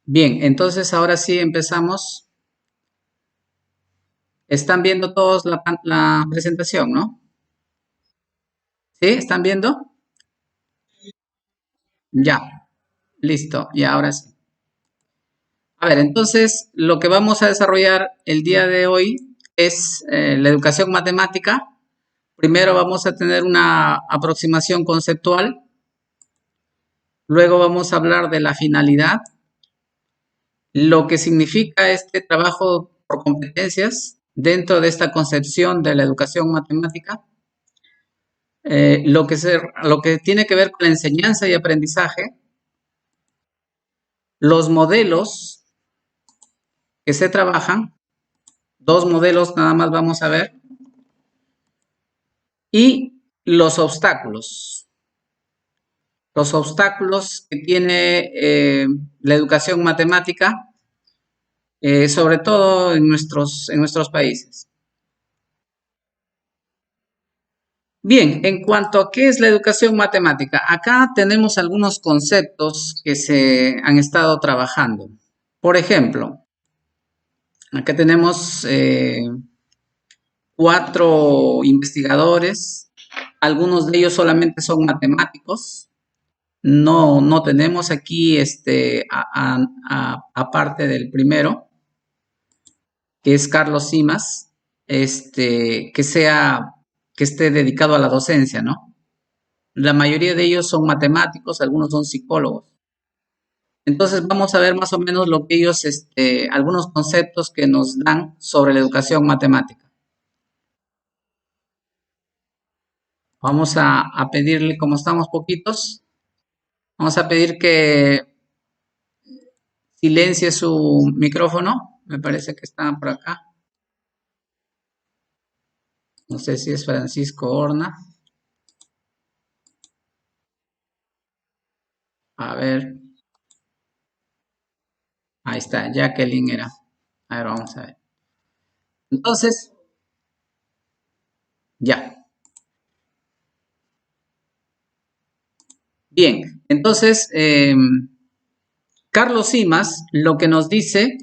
Bien, entonces ahora sí empezamos. ¿Están viendo todos la presentación, no? ¿Sí? ¿Están viendo? Ya, listo, y ahora sí. A ver, entonces lo que vamos a desarrollar el día de hoy es la educación matemática. Primero vamos a tener una aproximación conceptual, luego vamos a hablar de la finalidad, lo que significa este trabajo por competencias dentro de esta concepción de la educación matemática, lo que tiene que ver con la enseñanza y aprendizaje, los modelos que se trabajan, dos modelos nada más vamos a ver, y los obstáculos que tiene la educación matemática, sobre todo en nuestros países. Bien, en cuanto a qué es la educación matemática, acá tenemos algunos conceptos que se han estado trabajando. Por ejemplo, acá tenemos cuatro investigadores, algunos de ellos solamente son matemáticos. No tenemos aquí aparte del primero, que es Carlos Simas, que esté dedicado a la docencia, ¿no? La mayoría de ellos son matemáticos, algunos son psicólogos. Entonces vamos a ver más o menos lo que ellos, algunos conceptos que nos dan sobre la educación matemática. Vamos a pedirle, como estamos poquitos, vamos a pedir que silencie su micrófono. Me parece que está por acá. No sé si es Francisco Horna. A ver, ahí está, Jacqueline era. A ver, vamos a ver. Entonces, ya. Bien, entonces, Carlos Simas lo que nos dice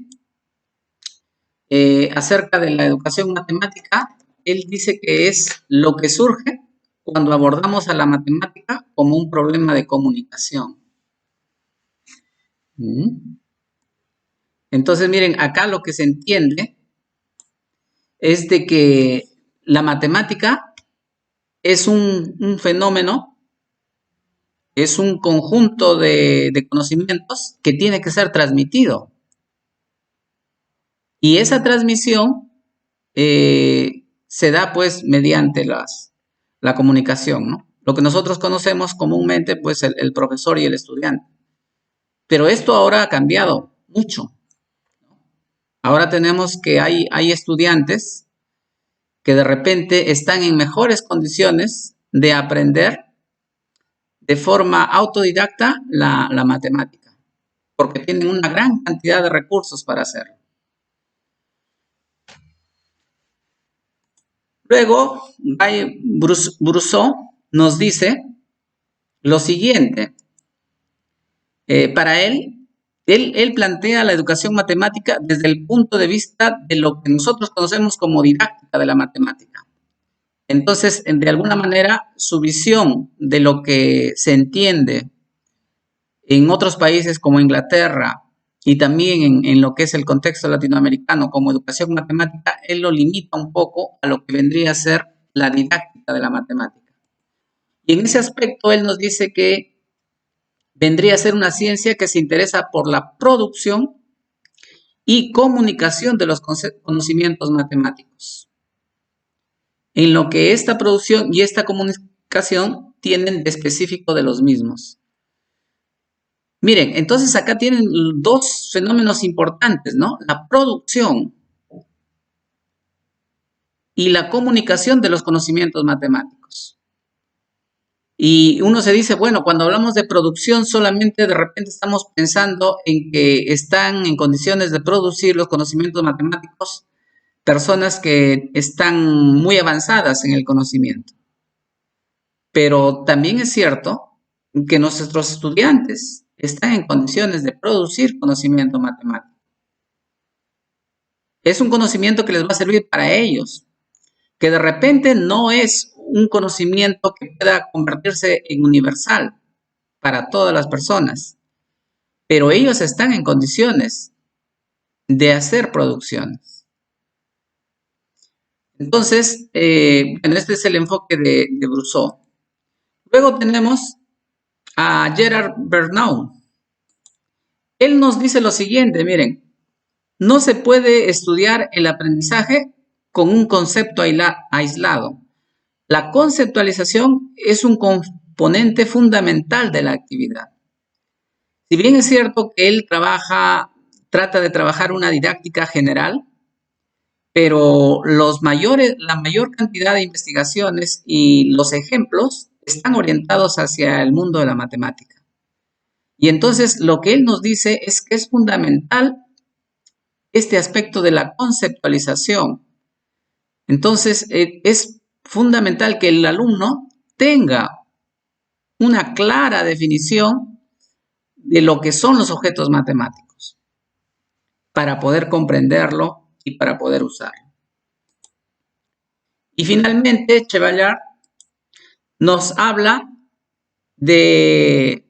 acerca de la educación matemática, él dice que es lo que surge cuando abordamos a la matemática como un problema de comunicación. Entonces, miren, acá lo que se entiende es de que la matemática es un fenómeno, es un conjunto de conocimientos que tiene que ser transmitido. Y esa transmisión se da pues mediante la comunicación, ¿no? Lo que nosotros conocemos comúnmente pues el profesor y el estudiante. Pero esto ahora ha cambiado mucho. Ahora tenemos que hay estudiantes que de repente están en mejores condiciones de aprender de forma autodidacta la matemática, porque tienen una gran cantidad de recursos para hacerlo. Luego, Guy Brousseau nos dice lo siguiente. Para él plantea la educación matemática desde el punto de vista de lo que nosotros conocemos como didáctica de la matemática. Entonces, de alguna manera, su visión de lo que se entiende en otros países como Inglaterra y también en lo que es el contexto latinoamericano como educación matemática, él lo limita un poco a lo que vendría a ser la didáctica de la matemática. Y en ese aspecto, él nos dice que vendría a ser una ciencia que se interesa por la producción y comunicación de los conocimientos matemáticos, en lo que esta producción y esta comunicación tienen de específico de los mismos. Miren, entonces acá tienen dos fenómenos importantes, ¿no? La producción y la comunicación de los conocimientos matemáticos. Y uno se dice, bueno, cuando hablamos de producción solamente de repente estamos pensando en que están en condiciones de producir los conocimientos matemáticos personas que están muy avanzadas en el conocimiento. Pero también es cierto que nuestros estudiantes están en condiciones de producir conocimiento matemático. Es un conocimiento que les va a servir para ellos, que de repente no es un conocimiento que pueda convertirse en universal para todas las personas, pero ellos están en condiciones de hacer producciones. Entonces, bueno, este es el enfoque de Brousseau. Luego tenemos a Gerard Bernau. Él nos dice lo siguiente, miren, no se puede estudiar el aprendizaje con un concepto aislado. La conceptualización es un componente fundamental de la actividad. Si bien es cierto que él trata de trabajar una didáctica general, pero la mayor cantidad de investigaciones y los ejemplos están orientados hacia el mundo de la matemática. Y entonces lo que él nos dice es que es fundamental este aspecto de la conceptualización. Entonces es fundamental que el alumno tenga una clara definición de lo que son los objetos matemáticos para poder comprenderlo y para poder usarlo. Y finalmente, Chevalier nos habla de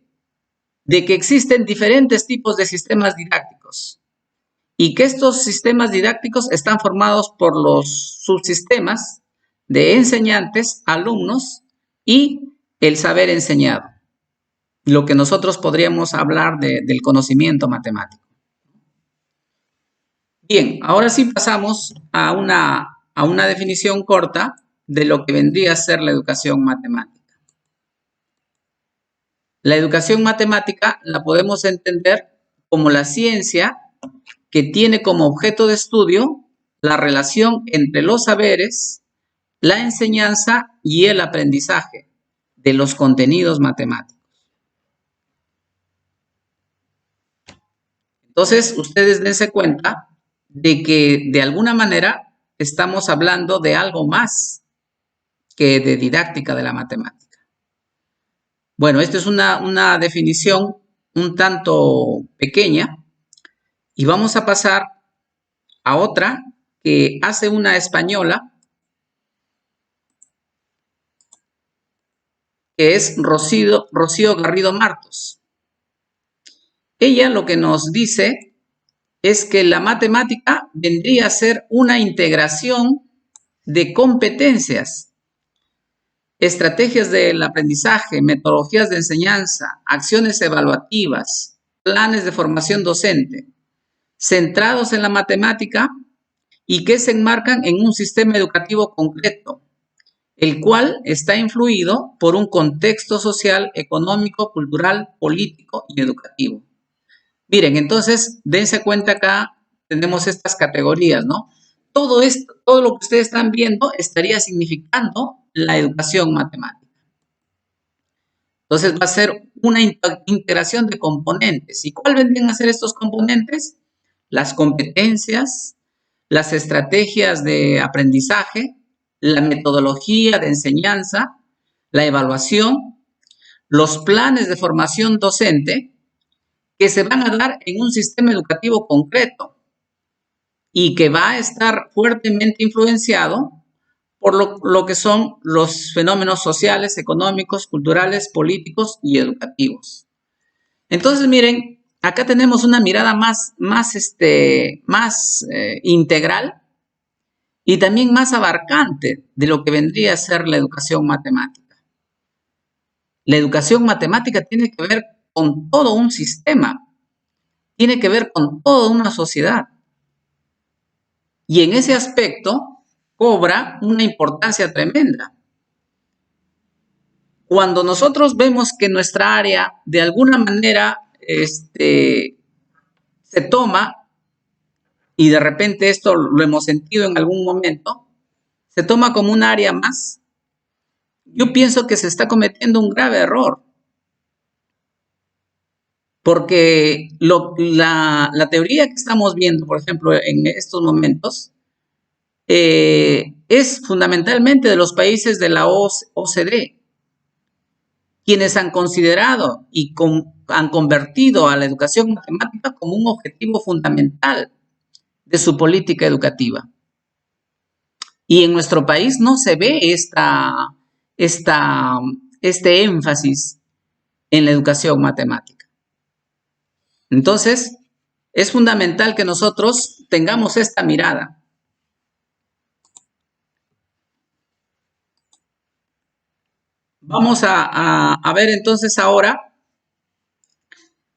que existen diferentes tipos de sistemas didácticos y que estos sistemas didácticos están formados por los subsistemas de enseñantes, alumnos y el saber enseñado, lo que nosotros podríamos hablar del conocimiento matemático. Bien, ahora sí pasamos a una definición corta de lo que vendría a ser la educación matemática. La educación matemática la podemos entender como la ciencia que tiene como objeto de estudio la relación entre los saberes, la enseñanza y el aprendizaje de los contenidos matemáticos. Entonces, ustedes dense cuenta de que de alguna manera estamos hablando de algo más que de didáctica de la matemática. Bueno, esta es una definición un tanto pequeña y vamos a pasar a otra que hace una española que es Rocío Garrido Martos. Ella lo que nos dice es que la matemática vendría a ser una integración de competencias, estrategias del aprendizaje, metodologías de enseñanza, acciones evaluativas, planes de formación docente, centrados en la matemática y que se enmarcan en un sistema educativo concreto, el cual está influido por un contexto social, económico, cultural, político y educativo. Miren, entonces, dense cuenta acá, tenemos estas categorías, ¿no? Todo esto, todo lo que ustedes están viendo estaría significando la educación matemática. Entonces va a ser una integración de componentes. ¿Y cuál vendrían a ser estos componentes? Las competencias, las estrategias de aprendizaje, la metodología de enseñanza, la evaluación, los planes de formación docente que se van a dar en un sistema educativo concreto y que va a estar fuertemente influenciado por lo que son los fenómenos sociales, económicos, culturales, políticos y educativos. Entonces, miren, acá tenemos una mirada más integral y también más abarcante de lo que vendría a ser la educación matemática. La educación matemática tiene que ver con todo un sistema, tiene que ver con toda una sociedad. Y en ese aspecto cobra una importancia tremenda. Cuando nosotros vemos que nuestra área de alguna manera se toma, y de repente esto lo hemos sentido en algún momento, se toma como un área más, yo pienso que se está cometiendo un grave error. Porque la teoría que estamos viendo, por ejemplo, en estos momentos, es fundamentalmente de los países de la OCDE, quienes han considerado y han convertido a la educación matemática como un objetivo fundamental de su política educativa. Y en nuestro país no se ve este énfasis en la educación matemática. Entonces, es fundamental que nosotros tengamos esta mirada. Vamos a ver entonces ahora,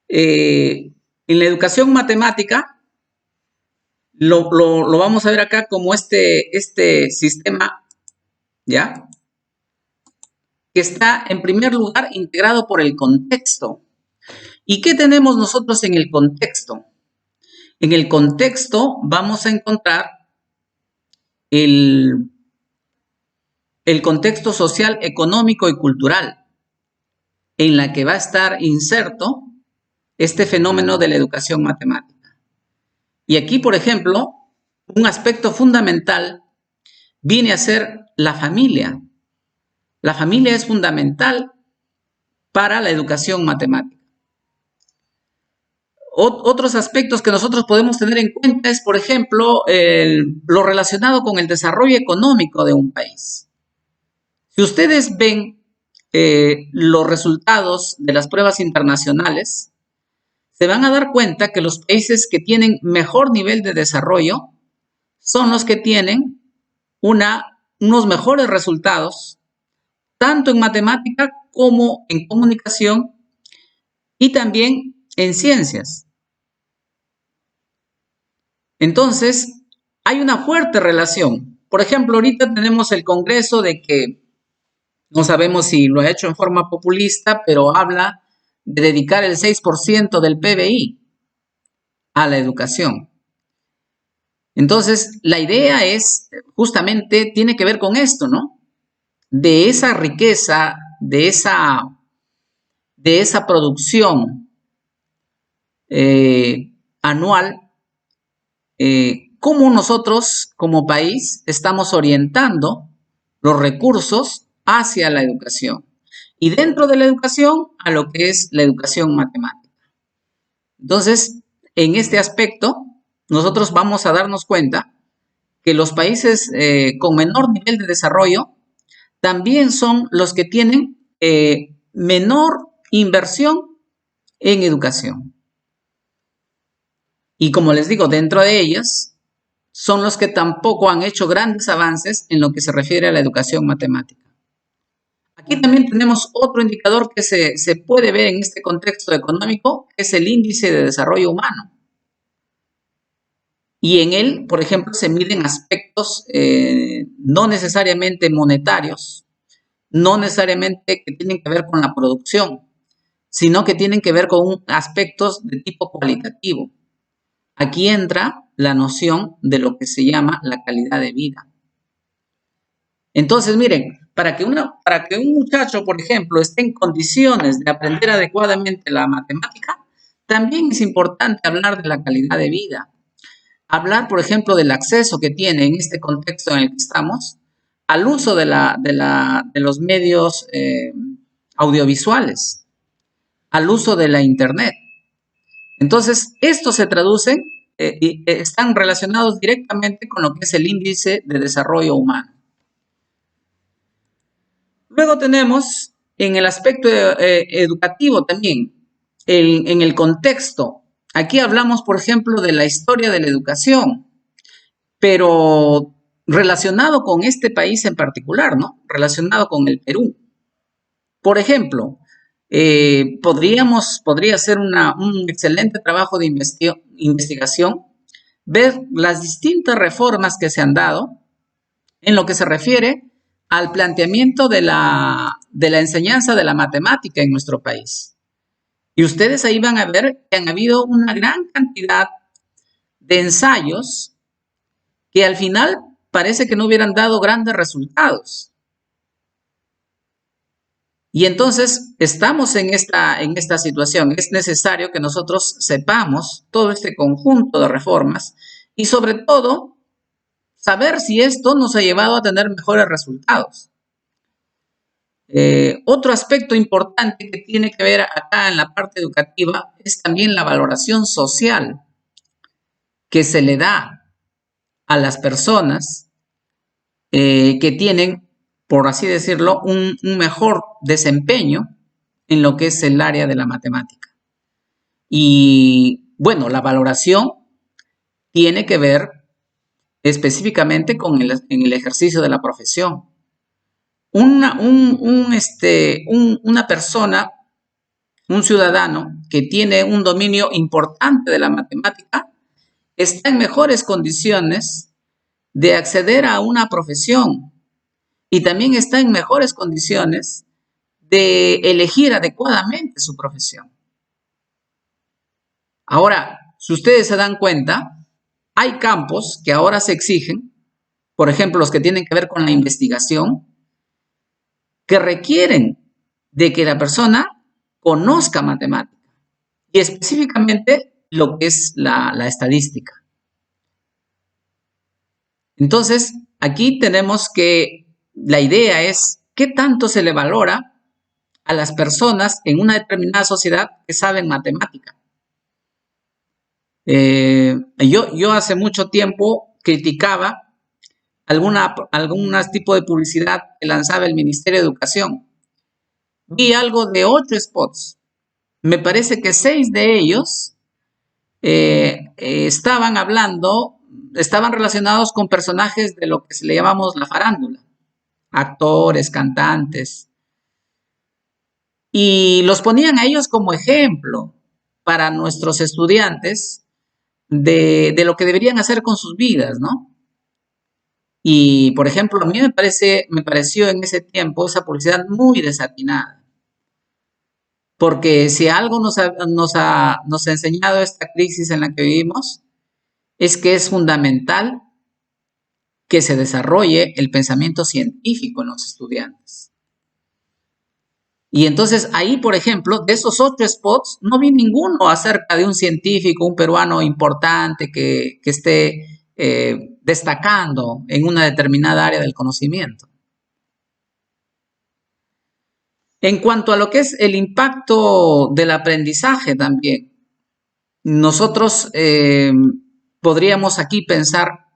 en la educación matemática, lo vamos a ver acá como este sistema, ¿ya? Que está en primer lugar integrado por el contexto. ¿Y qué tenemos nosotros en el contexto? En el contexto vamos a encontrar el contexto social, económico y cultural en la que va a estar inserto este fenómeno de la educación matemática. Y aquí, por ejemplo, un aspecto fundamental viene a ser la familia. La familia es fundamental para la educación matemática. Otros aspectos que nosotros podemos tener en cuenta es, por ejemplo, lo relacionado con el desarrollo económico de un país. Si ustedes ven los resultados de las pruebas internacionales, se van a dar cuenta que los países que tienen mejor nivel de desarrollo son los que tienen unos mejores resultados, tanto en matemática como en comunicación y también en ciencias. Entonces, hay una fuerte relación. Por ejemplo, ahorita tenemos el Congreso de que no sabemos si lo ha hecho en forma populista, pero habla de dedicar el 6% del PBI a la educación. Entonces, la idea es, justamente, tiene que ver con esto, ¿no? De esa riqueza, de esa producción anual, cómo nosotros, como país, estamos orientando los recursos hacia la educación. Y dentro de la educación, a lo que es la educación matemática. Entonces, en este aspecto, nosotros vamos a darnos cuenta que los países con menor nivel de desarrollo también son los que tienen menor inversión en educación. Y como les digo, dentro de ellas son los que tampoco han hecho grandes avances en lo que se refiere a la educación matemática. Aquí también tenemos otro indicador que se puede ver en este contexto económico, que es el índice de desarrollo humano. Y en él, por ejemplo, se miden aspectos no necesariamente monetarios, no necesariamente que tienen que ver con la producción, sino que tienen que ver con aspectos de tipo cualitativo. Aquí entra la noción de lo que se llama la calidad de vida. Entonces, miren, para que un muchacho, por ejemplo, esté en condiciones de aprender adecuadamente la matemática, también es importante hablar de la calidad de vida. Hablar, por ejemplo, del acceso que tiene en este contexto en el que estamos al uso de los medios audiovisuales, al uso de la Internet. Entonces, estos se traducen y están relacionados directamente con lo que es el índice de desarrollo humano. Luego tenemos en el aspecto educativo también, en el contexto. Aquí hablamos, por ejemplo, de la historia de la educación, pero relacionado con este país en particular, ¿no? Relacionado con el Perú. Por ejemplo, podría ser un excelente trabajo de investigación, ver las distintas reformas que se han dado en lo que se refiere al planteamiento de la enseñanza de la matemática en nuestro país. Y ustedes ahí van a ver que han habido una gran cantidad de ensayos que al final parece que no hubieran dado grandes resultados. Y entonces estamos en esta situación. Es necesario que nosotros sepamos todo este conjunto de reformas y sobre todo saber si esto nos ha llevado a tener mejores resultados. Otro aspecto importante que tiene que ver acá en la parte educativa es también la valoración social que se le da a las personas que tienen, por así decirlo, un mejor desempeño en lo que es el área de la matemática. Y bueno, la valoración tiene que ver específicamente con en el ejercicio de la profesión. Una persona, un ciudadano que tiene un dominio importante de la matemática, está en mejores condiciones de acceder a una profesión y también está en mejores condiciones de elegir adecuadamente su profesión. Ahora, si ustedes se dan cuenta, hay campos que ahora se exigen, por ejemplo, los que tienen que ver con la investigación, que requieren de que la persona conozca matemática y específicamente lo que es la estadística. Entonces, aquí tenemos que la idea es qué tanto se le valora a las personas en una determinada sociedad que saben matemática. Yo hace mucho tiempo criticaba algún tipo de publicidad que lanzaba el Ministerio de Educación. Vi algo de 8 spots. Me parece que 6 de ellos estaban relacionados con personajes de lo que le llamamos la farándula, actores, cantantes, y los ponían a ellos como ejemplo para nuestros estudiantes de lo que deberían hacer con sus vidas, ¿no? Y, por ejemplo, a mí me pareció en ese tiempo esa publicidad muy desatinada. Porque si algo nos ha enseñado esta crisis en la que vivimos, es que es fundamental que se desarrolle el pensamiento científico en los estudiantes. Y entonces ahí, por ejemplo, de esos 8 spots, no vi ninguno acerca de un científico, un peruano importante que esté destacando en una determinada área del conocimiento. En cuanto a lo que es el impacto del aprendizaje también, nosotros podríamos aquí pensar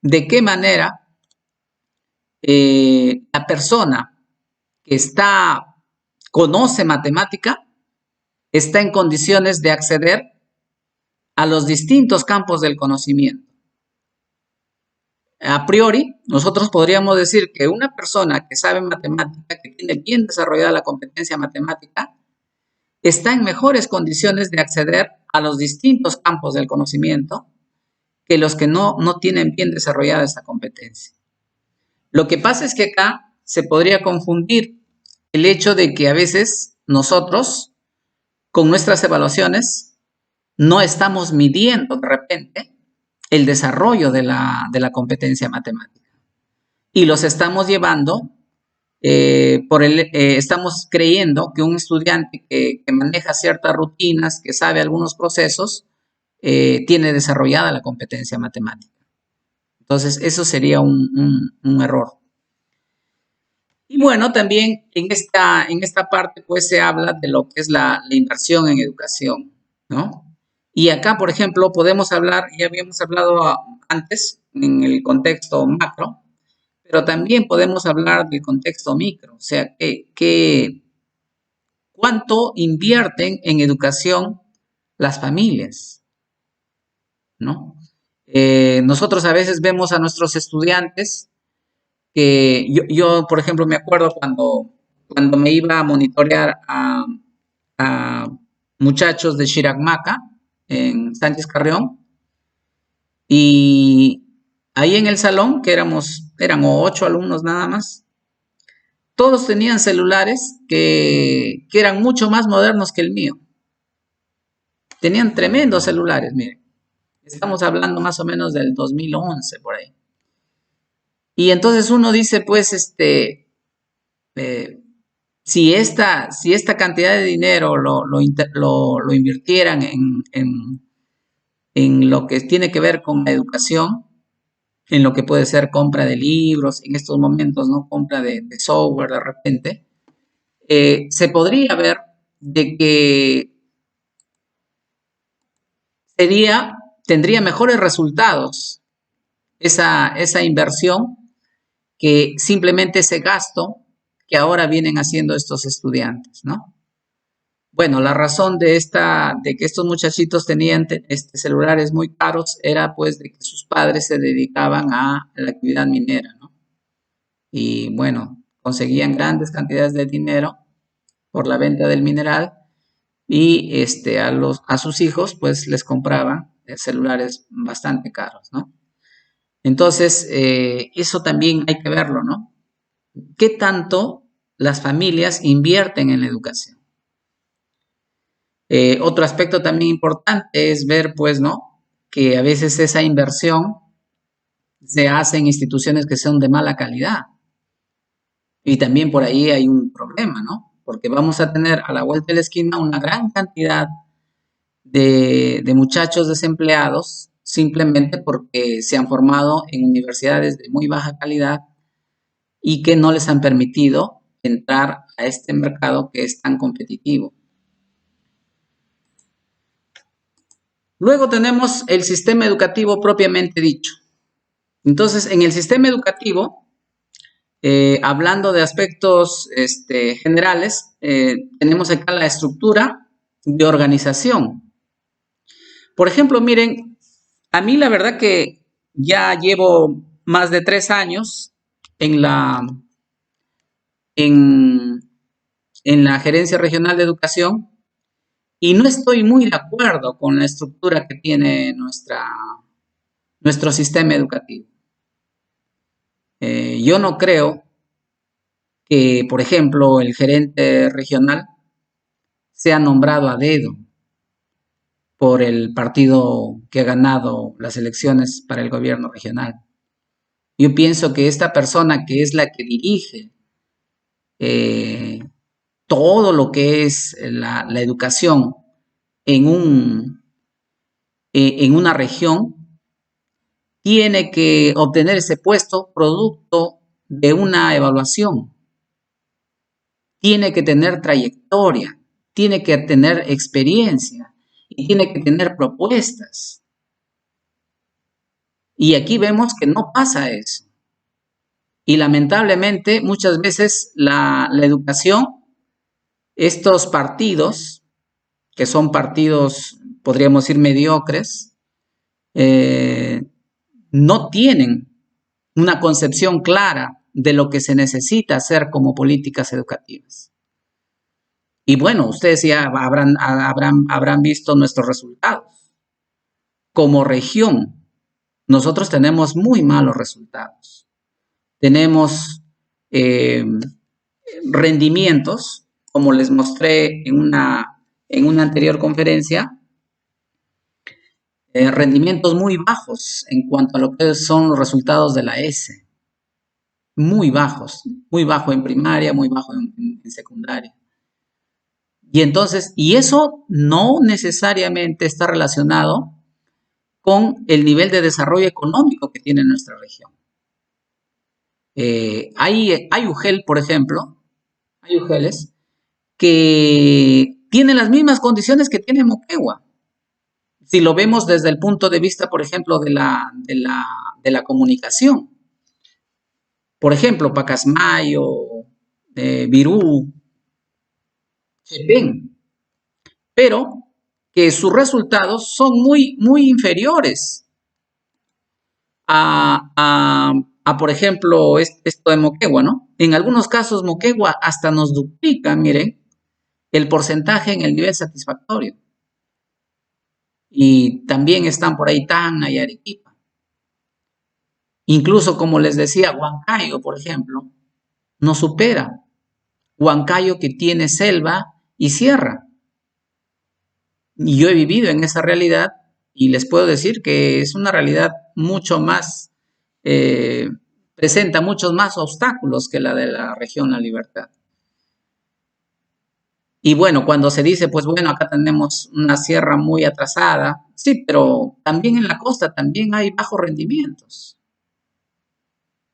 de qué manera la persona que conoce matemática está en condiciones de acceder a los distintos campos del conocimiento. A priori, nosotros podríamos decir que una persona que sabe matemática, que tiene bien desarrollada la competencia matemática, está en mejores condiciones de acceder a los distintos campos del conocimiento que los que no tienen bien desarrollada esta competencia. Lo que pasa es que acá se podría confundir el hecho de que a veces nosotros, con nuestras evaluaciones, no estamos midiendo de repente el desarrollo de la competencia matemática. Y los estamos llevando, estamos creyendo que un estudiante que maneja ciertas rutinas, que sabe algunos procesos, tiene desarrollada la competencia matemática. Entonces, eso sería un error. Y bueno, también en esta parte pues se habla de lo que es la inversión en educación, ¿no? Y acá, por ejemplo, podemos hablar, ya habíamos hablado antes en el contexto macro, pero también podemos hablar del contexto micro, o sea, cuánto invierten en educación las familias, ¿no? Nosotros a veces vemos a nuestros estudiantes que yo, por ejemplo, me acuerdo cuando me iba a monitorear a muchachos de Chiracmaca, en Sánchez Carrión, y ahí en el salón, que eran 8 alumnos nada más, todos tenían celulares que eran mucho más modernos que el mío. Tenían tremendos celulares, miren. Estamos hablando más o menos del 2011, por ahí. Y entonces uno dice, pues, si esta cantidad de dinero lo invirtieran en lo que tiene que ver con la educación, en lo que puede ser compra de libros, en estos momentos, ¿no? Compra de software de repente, se podría ver de que tendría mejores resultados esa inversión que simplemente ese gasto que ahora vienen haciendo estos estudiantes, ¿no? Bueno, la razón de que estos muchachitos tenían celulares muy caros era pues de que sus padres se dedicaban a la actividad minera, ¿no? Y bueno, conseguían grandes cantidades de dinero por la venta del mineral y a sus hijos pues les compraban celulares bastante caros, ¿no? Entonces, eso también hay que verlo, ¿no? ¿Qué tanto las familias invierten en la educación? Otro aspecto también importante es ver, pues, ¿no? Que a veces esa inversión se hace en instituciones que son de mala calidad. Y también por ahí hay un problema, ¿no? Porque vamos a tener a la vuelta de la esquina una gran cantidad de muchachos desempleados simplemente porque se han formado en universidades de muy baja calidad y que no les han permitido entrar a este mercado que es tan competitivo. Luego tenemos el sistema educativo propiamente dicho. Entonces, en el sistema educativo, hablando de aspectos generales, tenemos acá la estructura de organización. Por ejemplo, miren, a mí la verdad que ya llevo más de 3 años en en, en la Gerencia Regional de Educación y no estoy muy de acuerdo con la estructura que tiene nuestro sistema educativo. Yo no creo que, por ejemplo, el gerente regional sea nombrado a dedo por el partido que ha ganado las elecciones para el gobierno regional. Yo pienso que esta persona que es la que dirige eh, todo lo que es la educación en, en una región, tiene que obtener ese puesto producto de una evaluación. Tiene que tener trayectoria, tiene que tener experiencia y tiene que tener propuestas. Y aquí vemos que no pasa eso. Y lamentablemente muchas veces la educación, estos partidos, que son partidos, podríamos decir, mediocres, no tienen una concepción clara de lo que se necesita hacer como políticas educativas. Y bueno, ustedes ya habrán visto nuestros resultados. Como región, nosotros tenemos muy malos resultados. Tenemos rendimientos, como les mostré en una anterior conferencia, rendimientos muy bajos en cuanto a lo que son los resultados de la S. Muy bajos, muy bajo en primaria, muy bajo en secundaria. Y entonces, y eso no necesariamente está relacionado con el nivel de desarrollo económico que tiene nuestra región. Hay UGEL, por ejemplo, hay UGELes que tienen las mismas condiciones que tiene Moquegua. Si lo vemos desde el punto de vista, por ejemplo, de la comunicación. Por ejemplo, Pacasmayo, Virú, Chepén, pero que sus resultados son muy inferiores por ejemplo, esto de Moquegua, ¿no? En algunos casos, Moquegua hasta nos duplica, miren, el porcentaje en el nivel satisfactorio. Y también están por ahí Tacna y Arequipa. Incluso, como les decía, Huancayo, por ejemplo, nos supera. Huancayo que tiene selva y sierra. Y yo he vivido en esa realidad y les puedo decir que es una realidad mucho más, presenta muchos más obstáculos que la de la región La Libertad. Y bueno, cuando se dice, pues bueno, acá tenemos una sierra muy atrasada, sí, pero también en la costa también hay bajos rendimientos.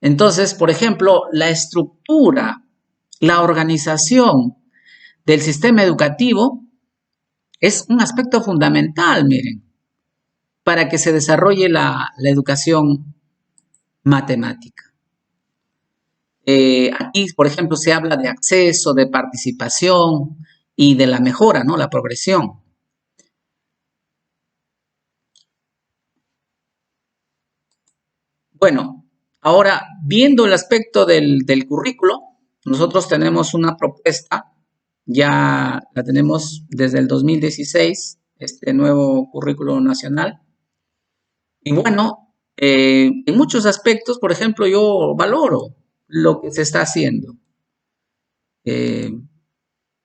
Entonces, por ejemplo, la estructura, la organización del sistema educativo es un aspecto fundamental, miren, para que se desarrolle la educación matemática. Aquí, por ejemplo, se habla de acceso, de participación y de la mejora, ¿no? La progresión. Bueno, ahora, viendo el aspecto del currículo, nosotros tenemos una propuesta, ya la tenemos desde el 2016, este nuevo currículo nacional. Y bueno, en muchos aspectos, por ejemplo, yo valoro lo que se está haciendo. Eh,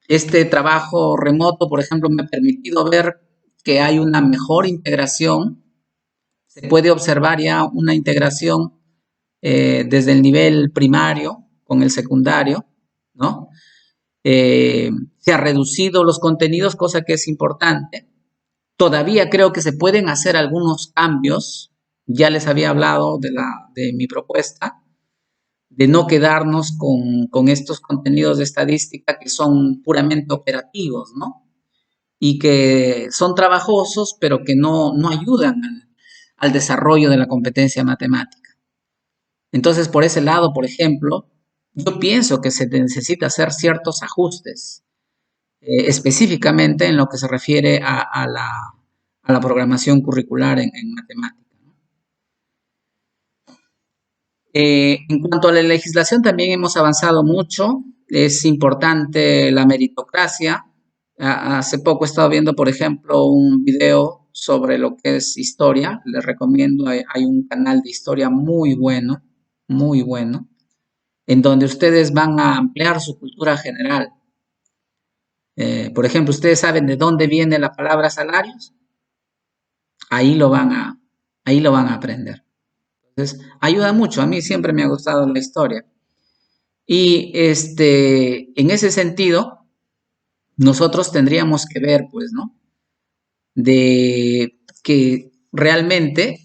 este trabajo remoto, por ejemplo, me ha permitido ver que hay una mejor integración. Se puede observar ya una integración desde el nivel primario con el secundario, ¿no? Se ha reducido los contenidos, cosa que es importante. Todavía creo que se pueden hacer algunos cambios. Ya les había hablado de mi propuesta, de no quedarnos con estos contenidos de estadística que son puramente operativos, ¿no? Y que son trabajosos, pero que no ayudan al desarrollo de la competencia matemática. Entonces, por ese lado, por ejemplo, yo pienso que se necesita hacer ciertos ajustes, específicamente en lo que se refiere a la programación curricular en matemática. En cuanto a la legislación, también hemos avanzado mucho. Es importante la meritocracia. Hace poco he estado viendo, por ejemplo, un video sobre lo que es historia. Les recomiendo, hay un canal de historia muy bueno, en donde ustedes van a ampliar su cultura general. Por ejemplo, ¿ustedes saben de dónde viene la palabra salarios? Ahí lo van a, ahí lo van a aprender. Entonces, ayuda mucho. A mí siempre me ha gustado la historia. Y en ese sentido, nosotros tendríamos que ver, pues, ¿no? De que realmente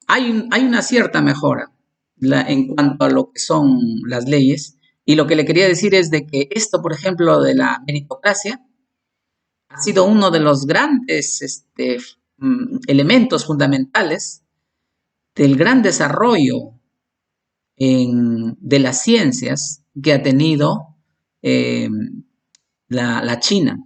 hay una cierta mejora en cuanto a lo que son las leyes. Y lo que le quería decir es de que esto, por ejemplo, de la meritocracia, ha sido uno de los grandes elementos fundamentales del gran desarrollo de las ciencias que ha tenido eh, la China,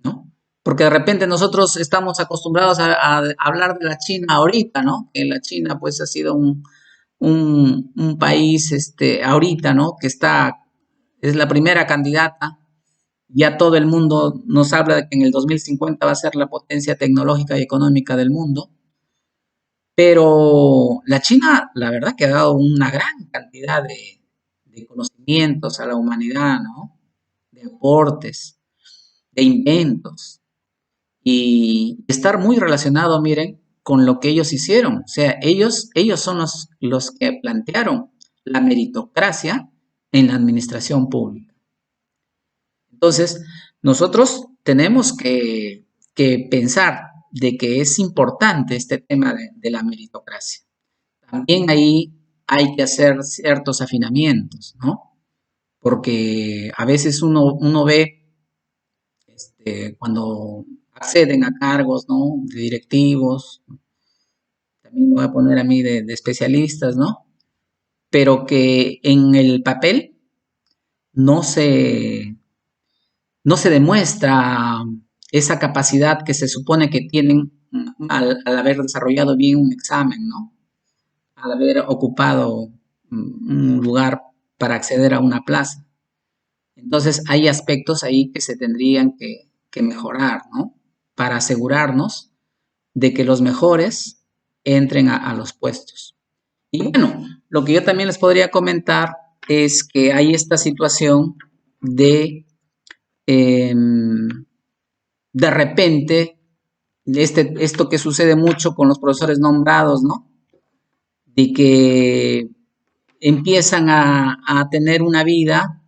¿no? Porque de repente nosotros estamos acostumbrados a hablar de la China ahorita, ¿no? Que la China pues ha sido un país ahorita, ¿no? Que es la primera candidata. Ya todo el mundo nos habla de que en el 2050 va a ser la potencia tecnológica y económica del mundo. Pero la China, la verdad, que ha dado una gran cantidad de conocimientos a la humanidad, ¿no? De aportes, de inventos. Y estar muy relacionado, miren, con lo que ellos hicieron. O sea, ellos son los que plantearon la meritocracia en la administración pública. Entonces, nosotros tenemos que pensar de que es importante este tema de la meritocracia. También ahí hay que hacer ciertos afinamientos, ¿no? Porque a veces uno ve cuando acceden a cargos, ¿no? De directivos, también me voy a poner a mí de especialistas, ¿no? Pero que en el papel no se, no se demuestra esa capacidad que se supone que tienen al haber desarrollado bien un examen, ¿no? Al haber ocupado un lugar para acceder a una plaza. Entonces hay aspectos ahí que se tendrían que mejorar, ¿no? Para asegurarnos de que los mejores entren a los puestos. Y bueno, lo que yo también les podría comentar es que hay esta situación eh, de repente, esto que sucede mucho con los profesores nombrados, ¿no? De que empiezan a tener una vida,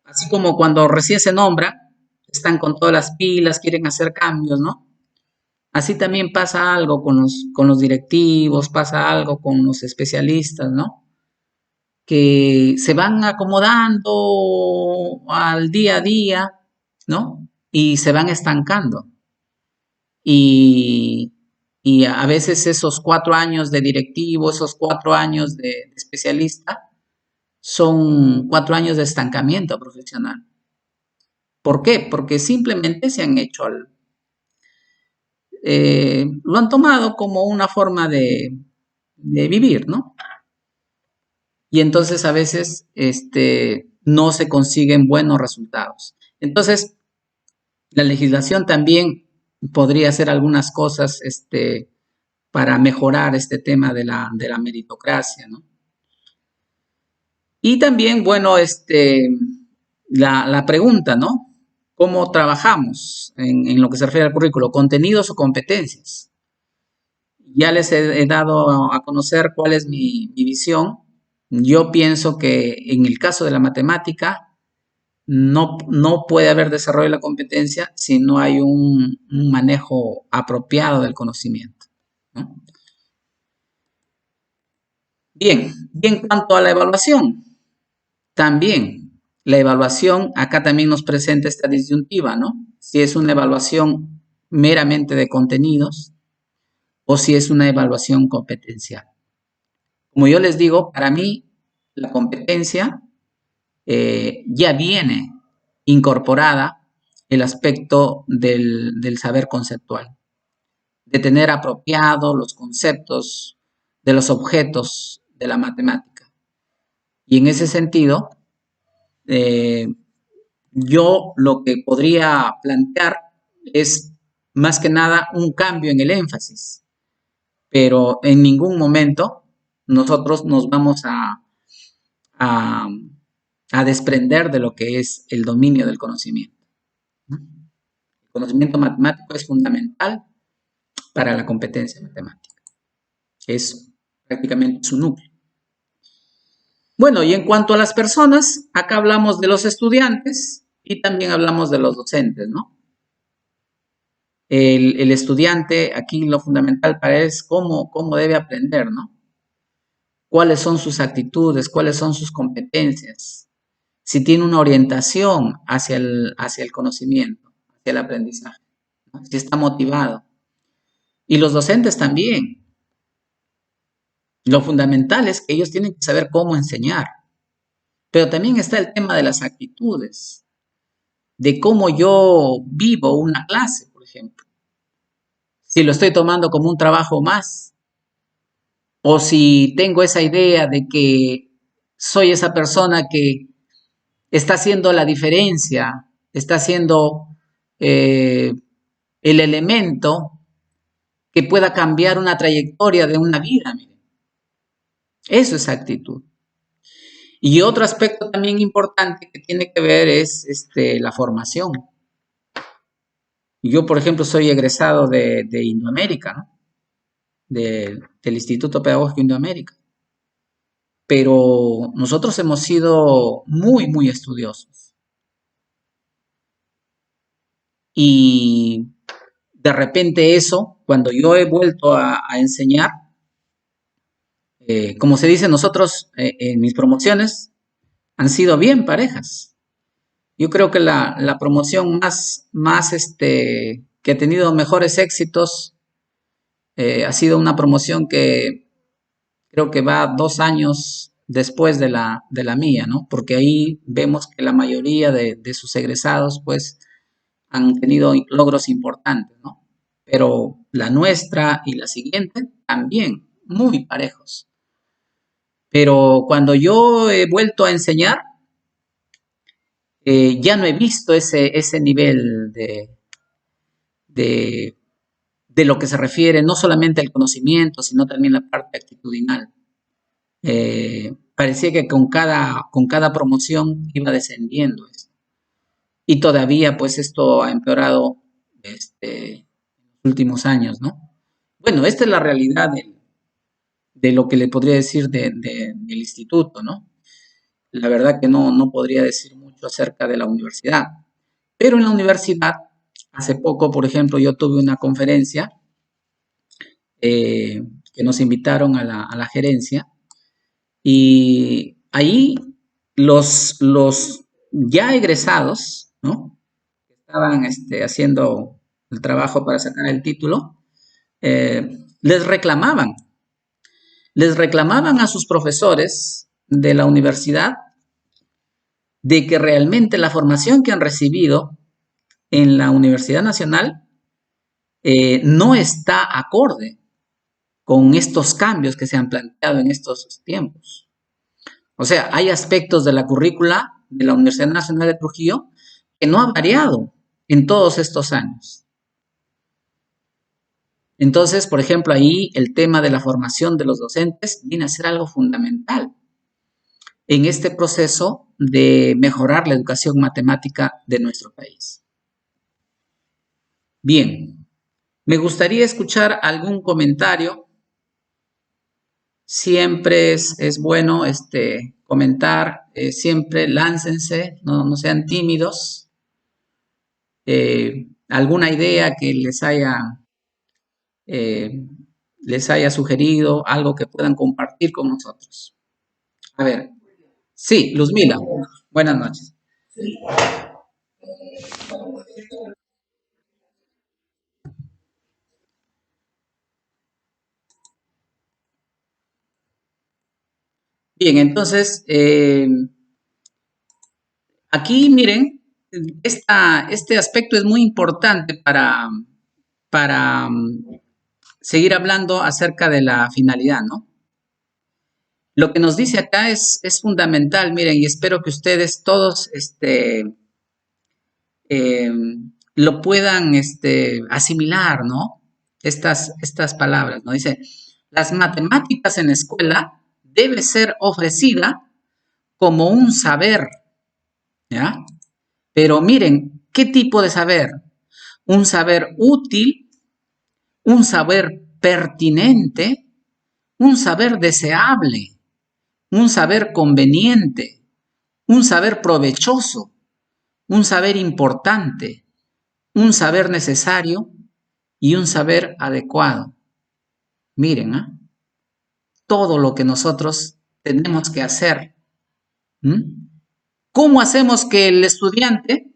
así como cuando recién se nombra, están con todas las pilas, quieren hacer cambios, ¿no? Así también pasa algo con los directivos, pasa algo con los especialistas, ¿no? que se van acomodando al día a día, ¿no? Y se van estancando. Y, y a veces esos 4 años de directivo, esos 4 años de especialista, son 4 años de estancamiento profesional. ¿Por qué? Porque simplemente se han hecho, lo han tomado como una forma de vivir, ¿no? Y entonces a veces no se consiguen buenos resultados. Entonces, la legislación también podría hacer algunas cosas para mejorar este tema de la meritocracia, ¿no? Y también, bueno, la pregunta, ¿no? ¿Cómo trabajamos en lo que se refiere al currículo? ¿Contenidos o competencias? Ya les he dado a conocer cuál es mi visión. Yo pienso que en el caso de la matemática no puede haber desarrollo de la competencia si no hay un manejo apropiado del conocimiento, ¿no? Bien, y en cuanto a la evaluación, también la evaluación, acá también nos presenta esta disyuntiva, ¿no? Si es una evaluación meramente de contenidos o si es una evaluación competencial. Como yo les digo, para mí la competencia ya viene incorporada el aspecto del saber conceptual, de tener apropiado los conceptos de los objetos de la matemática. Y en ese sentido, eh, yo lo que podría plantear es más que nada un cambio en el énfasis, pero en ningún momento nosotros nos vamos a, a desprender de lo que es el dominio del conocimiento. El conocimiento matemático es fundamental para la competencia matemática. Es prácticamente su núcleo. Bueno, y en cuanto a las personas, acá hablamos de los estudiantes y también hablamos de los docentes, ¿no? El estudiante, aquí lo fundamental para él es cómo debe aprender, ¿no? Cuáles son sus actitudes, cuáles son sus competencias, si tiene una orientación hacia el conocimiento, hacia el aprendizaje, ¿no? Si está motivado. Y los docentes también. Lo fundamental es que ellos tienen que saber cómo enseñar. Pero también está el tema de las actitudes, de cómo yo vivo una clase, por ejemplo. Si lo estoy tomando como un trabajo más, o si tengo esa idea de que soy esa persona que está haciendo la diferencia, está haciendo el elemento que pueda cambiar una trayectoria de una vida. Miren. Eso es actitud. Y otro aspecto también importante que tiene que ver es la formación. Yo, por ejemplo, soy egresado de Indoamérica, ¿no? Del Instituto Pedagógico Indoamérica. Pero nosotros hemos sido muy, muy estudiosos. Y de repente eso, cuando yo he vuelto a enseñar, como se dice, nosotros en mis promociones han sido bien parejas. Yo creo que la promoción más que ha tenido mejores éxitos ha sido una promoción que creo que va 2 años después de la mía, ¿no? Porque ahí vemos que la mayoría de sus egresados, pues, han tenido logros importantes, ¿no? Pero la nuestra y la siguiente también, muy parejos. Pero cuando yo he vuelto a enseñar, ya no he visto ese nivel de, de lo que se refiere no solamente al conocimiento, sino también la parte actitudinal. Parecía que con cada promoción iba descendiendo esto. Y todavía, pues, esto ha empeorado en los últimos años, ¿no? Bueno, esta es la realidad de lo que le podría decir del instituto, ¿no? La verdad que no podría decir mucho acerca de la universidad. Pero en la universidad, hace poco, por ejemplo, yo tuve una conferencia que nos invitaron a la gerencia y ahí los ya egresados, ¿no? Estaban haciendo el trabajo para sacar el título, les reclamaban a sus profesores de la universidad de que realmente la formación que han recibido en la Universidad Nacional no está acorde con estos cambios que se han planteado en estos tiempos. O sea, hay aspectos de la currícula de la Universidad Nacional de Trujillo que no ha variado en todos estos años. Entonces, por ejemplo, ahí el tema de la formación de los docentes viene a ser algo fundamental en este proceso de mejorar la educación matemática de nuestro país. Bien, me gustaría escuchar algún comentario. Siempre es bueno comentar, siempre láncense, no sean tímidos. Alguna idea que les haya sugerido, algo que puedan compartir con nosotros. A ver, sí, Luzmila, buenas noches. Bien, entonces, aquí miren, este aspecto es muy importante para seguir hablando acerca de la finalidad, ¿no? Lo que nos dice acá es fundamental, miren, y espero que ustedes todos eh, lo puedan asimilar, ¿no? Estas palabras, ¿no? Dice, las matemáticas en la escuela debe ser ofrecida como un saber, ¿ya? Pero miren, ¿qué tipo de saber? Un saber útil, un saber pertinente, un saber deseable, un saber conveniente, un saber provechoso, un saber importante, un saber necesario y un saber adecuado. Miren, ¿eh? Todo lo que nosotros tenemos que hacer. ¿Mm? ¿Cómo hacemos que el estudiante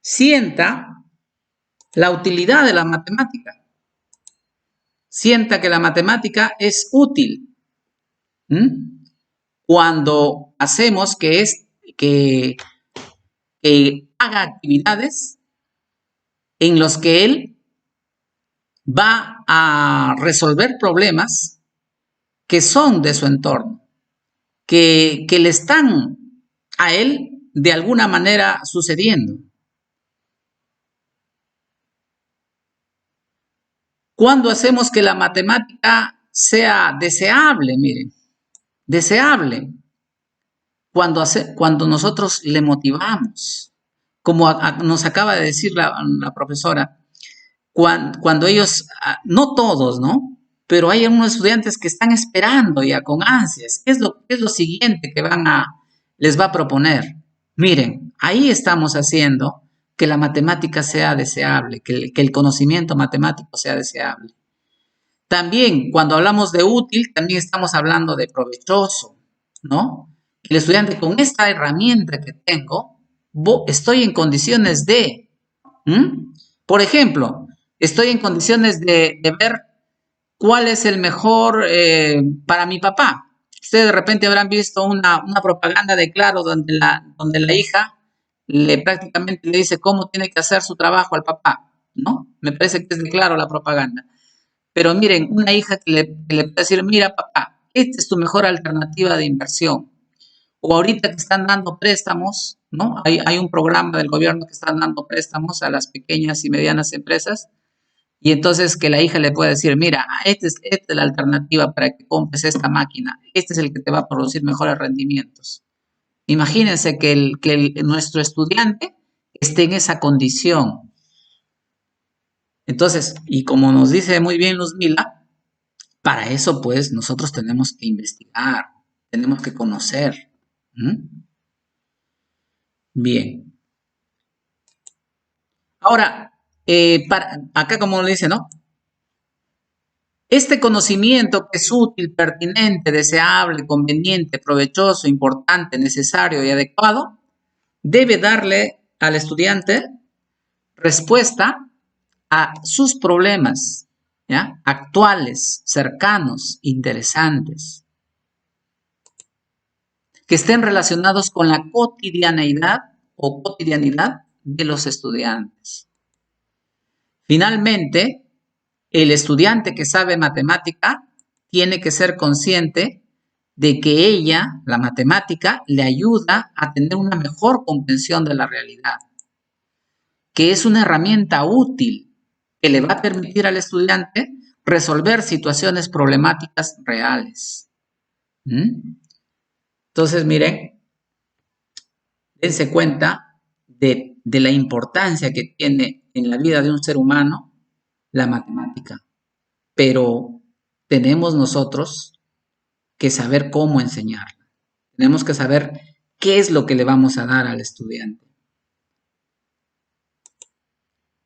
sienta la utilidad de la matemática? Sienta que la matemática es útil. ¿Mm? Cuando hacemos que haga actividades en los que él va a resolver problemas que son de su entorno, que le están a él de alguna manera sucediendo. Cuando hacemos que la matemática sea deseable, miren, deseable, cuando nosotros le motivamos, como nos acaba de decir la profesora, cuando ellos, no todos, ¿no? Pero hay algunos estudiantes que están esperando ya con ansias. Qué es lo siguiente que les va a proponer? Miren, ahí estamos haciendo que la matemática sea deseable, que el conocimiento matemático sea deseable. También, cuando hablamos de útil, también estamos hablando de provechoso, ¿no? El estudiante con esta herramienta que tengo, estoy en condiciones de, ¿m? Por ejemplo, estoy en condiciones de ver cuál es el mejor para mi papá. Ustedes de repente habrán visto una propaganda de Claro donde la hija prácticamente le dice cómo tiene que hacer su trabajo al papá, ¿no? Me parece que es de Claro la propaganda. Pero miren, una hija que le puede decir, mira papá, esta es tu mejor alternativa de inversión. O ahorita que están dando préstamos, ¿no? Hay un programa del gobierno que están dando préstamos a las pequeñas y medianas empresas. Y entonces que la hija le pueda decir, mira, esta es la alternativa para que compres esta máquina. Este es el que te va a producir mejores rendimientos. Imagínense nuestro estudiante esté en esa condición. Entonces, y como nos dice muy bien Luzmila, para eso pues nosotros tenemos que investigar, tenemos que conocer. ¿Mm? Bien. Ahora, acá como le dice, ¿no? Este conocimiento que es útil, pertinente, deseable, conveniente, provechoso, importante, necesario y adecuado, debe darle al estudiante respuesta a sus problemas, ¿ya? Actuales, cercanos, interesantes, que estén relacionados con la cotidianeidad o cotidianidad de los estudiantes. Finalmente, el estudiante que sabe matemática tiene que ser consciente de que ella, la matemática, le ayuda a tener una mejor comprensión de la realidad, que es una herramienta útil que le va a permitir al estudiante resolver situaciones problemáticas reales. Entonces, miren, dense cuenta de la importancia que tiene en la vida de un ser humano la matemática, pero tenemos nosotros que saber cómo enseñarla. Tenemos que saber qué es lo que le vamos a dar al estudiante.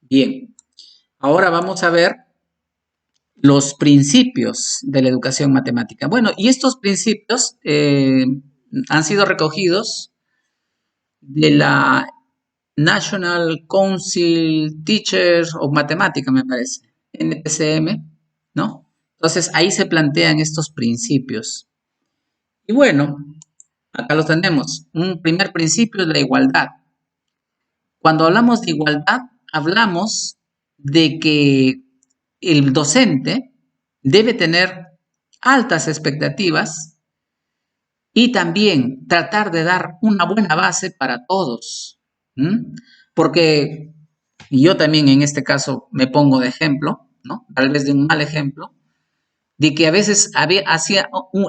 Bien, ahora vamos a ver los principios de la educación matemática. Bueno, y estos principios han sido recogidos de la National Council Teachers of Mathematics, me parece, NTCM, ¿no? Entonces, ahí se plantean estos principios. Y bueno, acá los tenemos. Un primer principio es la igualdad. Cuando hablamos de igualdad, hablamos de que el docente debe tener altas expectativas y también tratar de dar una buena base para todos. Porque yo también en este caso me pongo de ejemplo, ¿no? Tal vez de un mal ejemplo, de que a veces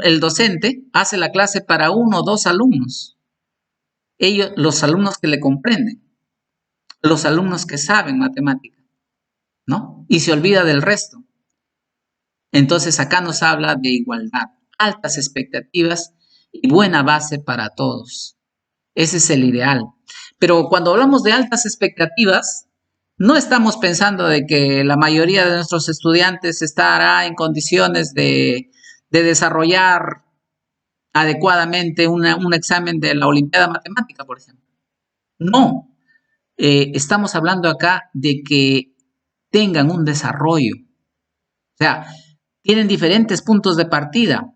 el docente hace la clase para 1 o 2 alumnos. Ellos, los alumnos que le comprenden, los alumnos que saben matemática, ¿no? Y se olvida del resto. Entonces acá nos habla de igualdad, altas expectativas y buena base para todos. Ese es el ideal. Pero cuando hablamos de altas expectativas, no estamos pensando de que la mayoría de nuestros estudiantes estará en condiciones de desarrollar adecuadamente un examen de la Olimpiada Matemática, por ejemplo. No, estamos hablando acá de que tengan un desarrollo. O sea, tienen diferentes puntos de partida,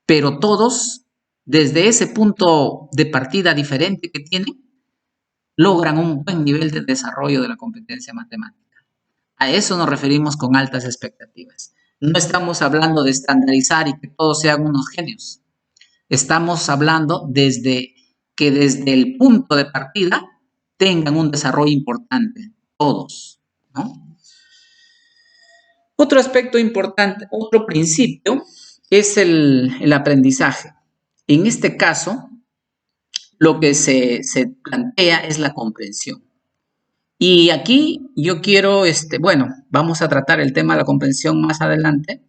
pero todos, desde ese punto de partida diferente que tienen, logran un buen nivel de desarrollo de la competencia matemática. A eso nos referimos con altas expectativas. No estamos hablando de estandarizar y que todos sean unos genios. Estamos hablando desde el punto de partida tengan un desarrollo importante, todos, ¿no? Otro aspecto importante, otro principio, es el aprendizaje. En este caso, lo que se plantea es la comprensión. Y aquí yo quiero, bueno, vamos a tratar el tema de la comprensión más adelante,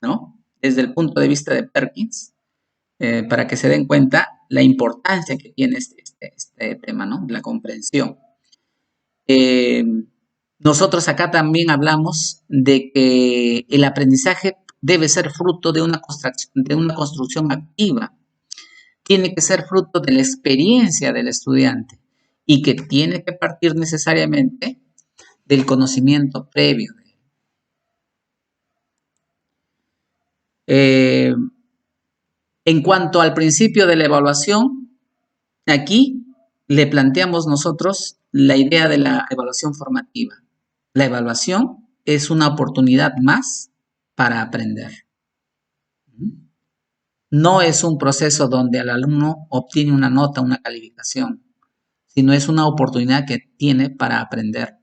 ¿no? Desde el punto de vista de Perkins, para que se den cuenta la importancia que tiene este tema, ¿no? La comprensión. Nosotros acá también hablamos de que el aprendizaje debe ser fruto de una construcción activa. Tiene que ser fruto de la experiencia del estudiante y que tiene que partir necesariamente del conocimiento previo. En cuanto al principio de la evaluación, aquí le planteamos nosotros la idea de la evaluación formativa. La evaluación es una oportunidad más para aprender. No es un proceso donde el alumno obtiene una nota, una calificación, sino es una oportunidad que tiene para aprender.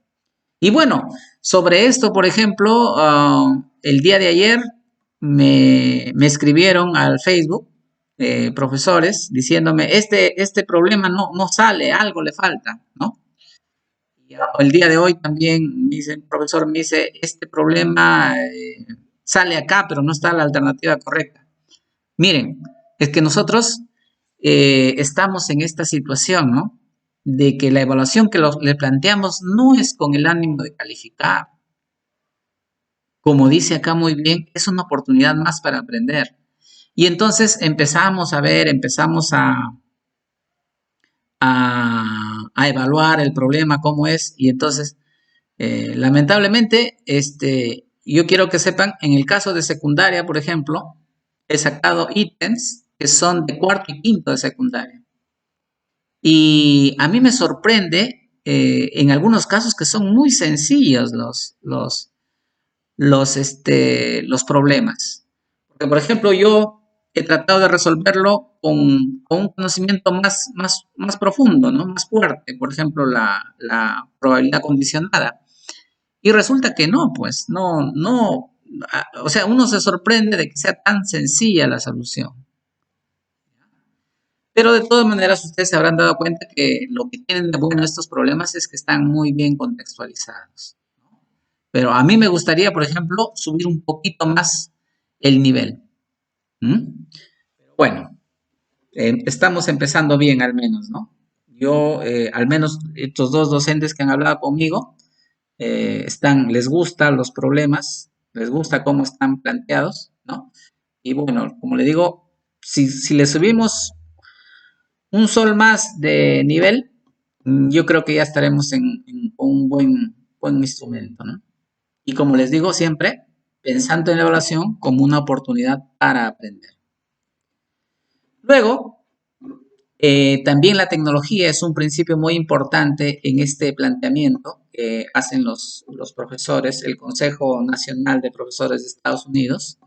Y bueno, sobre esto, por ejemplo, el día de ayer me escribieron al Facebook profesores diciéndome, este problema no sale, algo le falta, ¿no? Y el día de hoy también el profesor me dice, este problema sale acá, pero no está la alternativa correcta. Miren, es que nosotros estamos en esta situación, ¿no? De que la evaluación que le planteamos no es con el ánimo de calificar. como dice acá muy bien, es una oportunidad más para aprender. Y entonces empezamos a ver, empezamos a evaluar el problema, cómo es, y entonces, lamentablemente, yo quiero que sepan, en el caso de secundaria, por ejemplo, he sacado ítems que son de cuarto y quinto de secundaria. Y a mí me sorprende en algunos casos que son muy sencillos los problemas. Porque, por ejemplo, yo he tratado de resolverlo con un conocimiento más profundo, ¿no? Más fuerte, por ejemplo, la probabilidad condicionada. Y resulta que no, pues, no, o sea, uno se sorprende de que sea tan sencilla la solución. Pero de todas maneras, ustedes se habrán dado cuenta que lo que tienen de bueno estos problemas es que están muy bien contextualizados. Pero a mí me gustaría, por ejemplo, subir un poquito más el nivel. ¿Mm? Bueno, estamos empezando bien al menos, ¿no? Yo, al menos estos dos docentes que han hablado conmigo, les gustan los problemas, les gusta cómo están planteados, ¿no? Y bueno, como le digo, si le subimos un sol más de nivel, yo creo que ya estaremos en un buen instrumento, ¿no? Y como les digo siempre, pensando en la evaluación como una oportunidad para aprender. Luego, también la tecnología es un principio muy importante en este planteamiento que hacen los profesores, el Consejo Nacional de Profesores de Estados Unidos.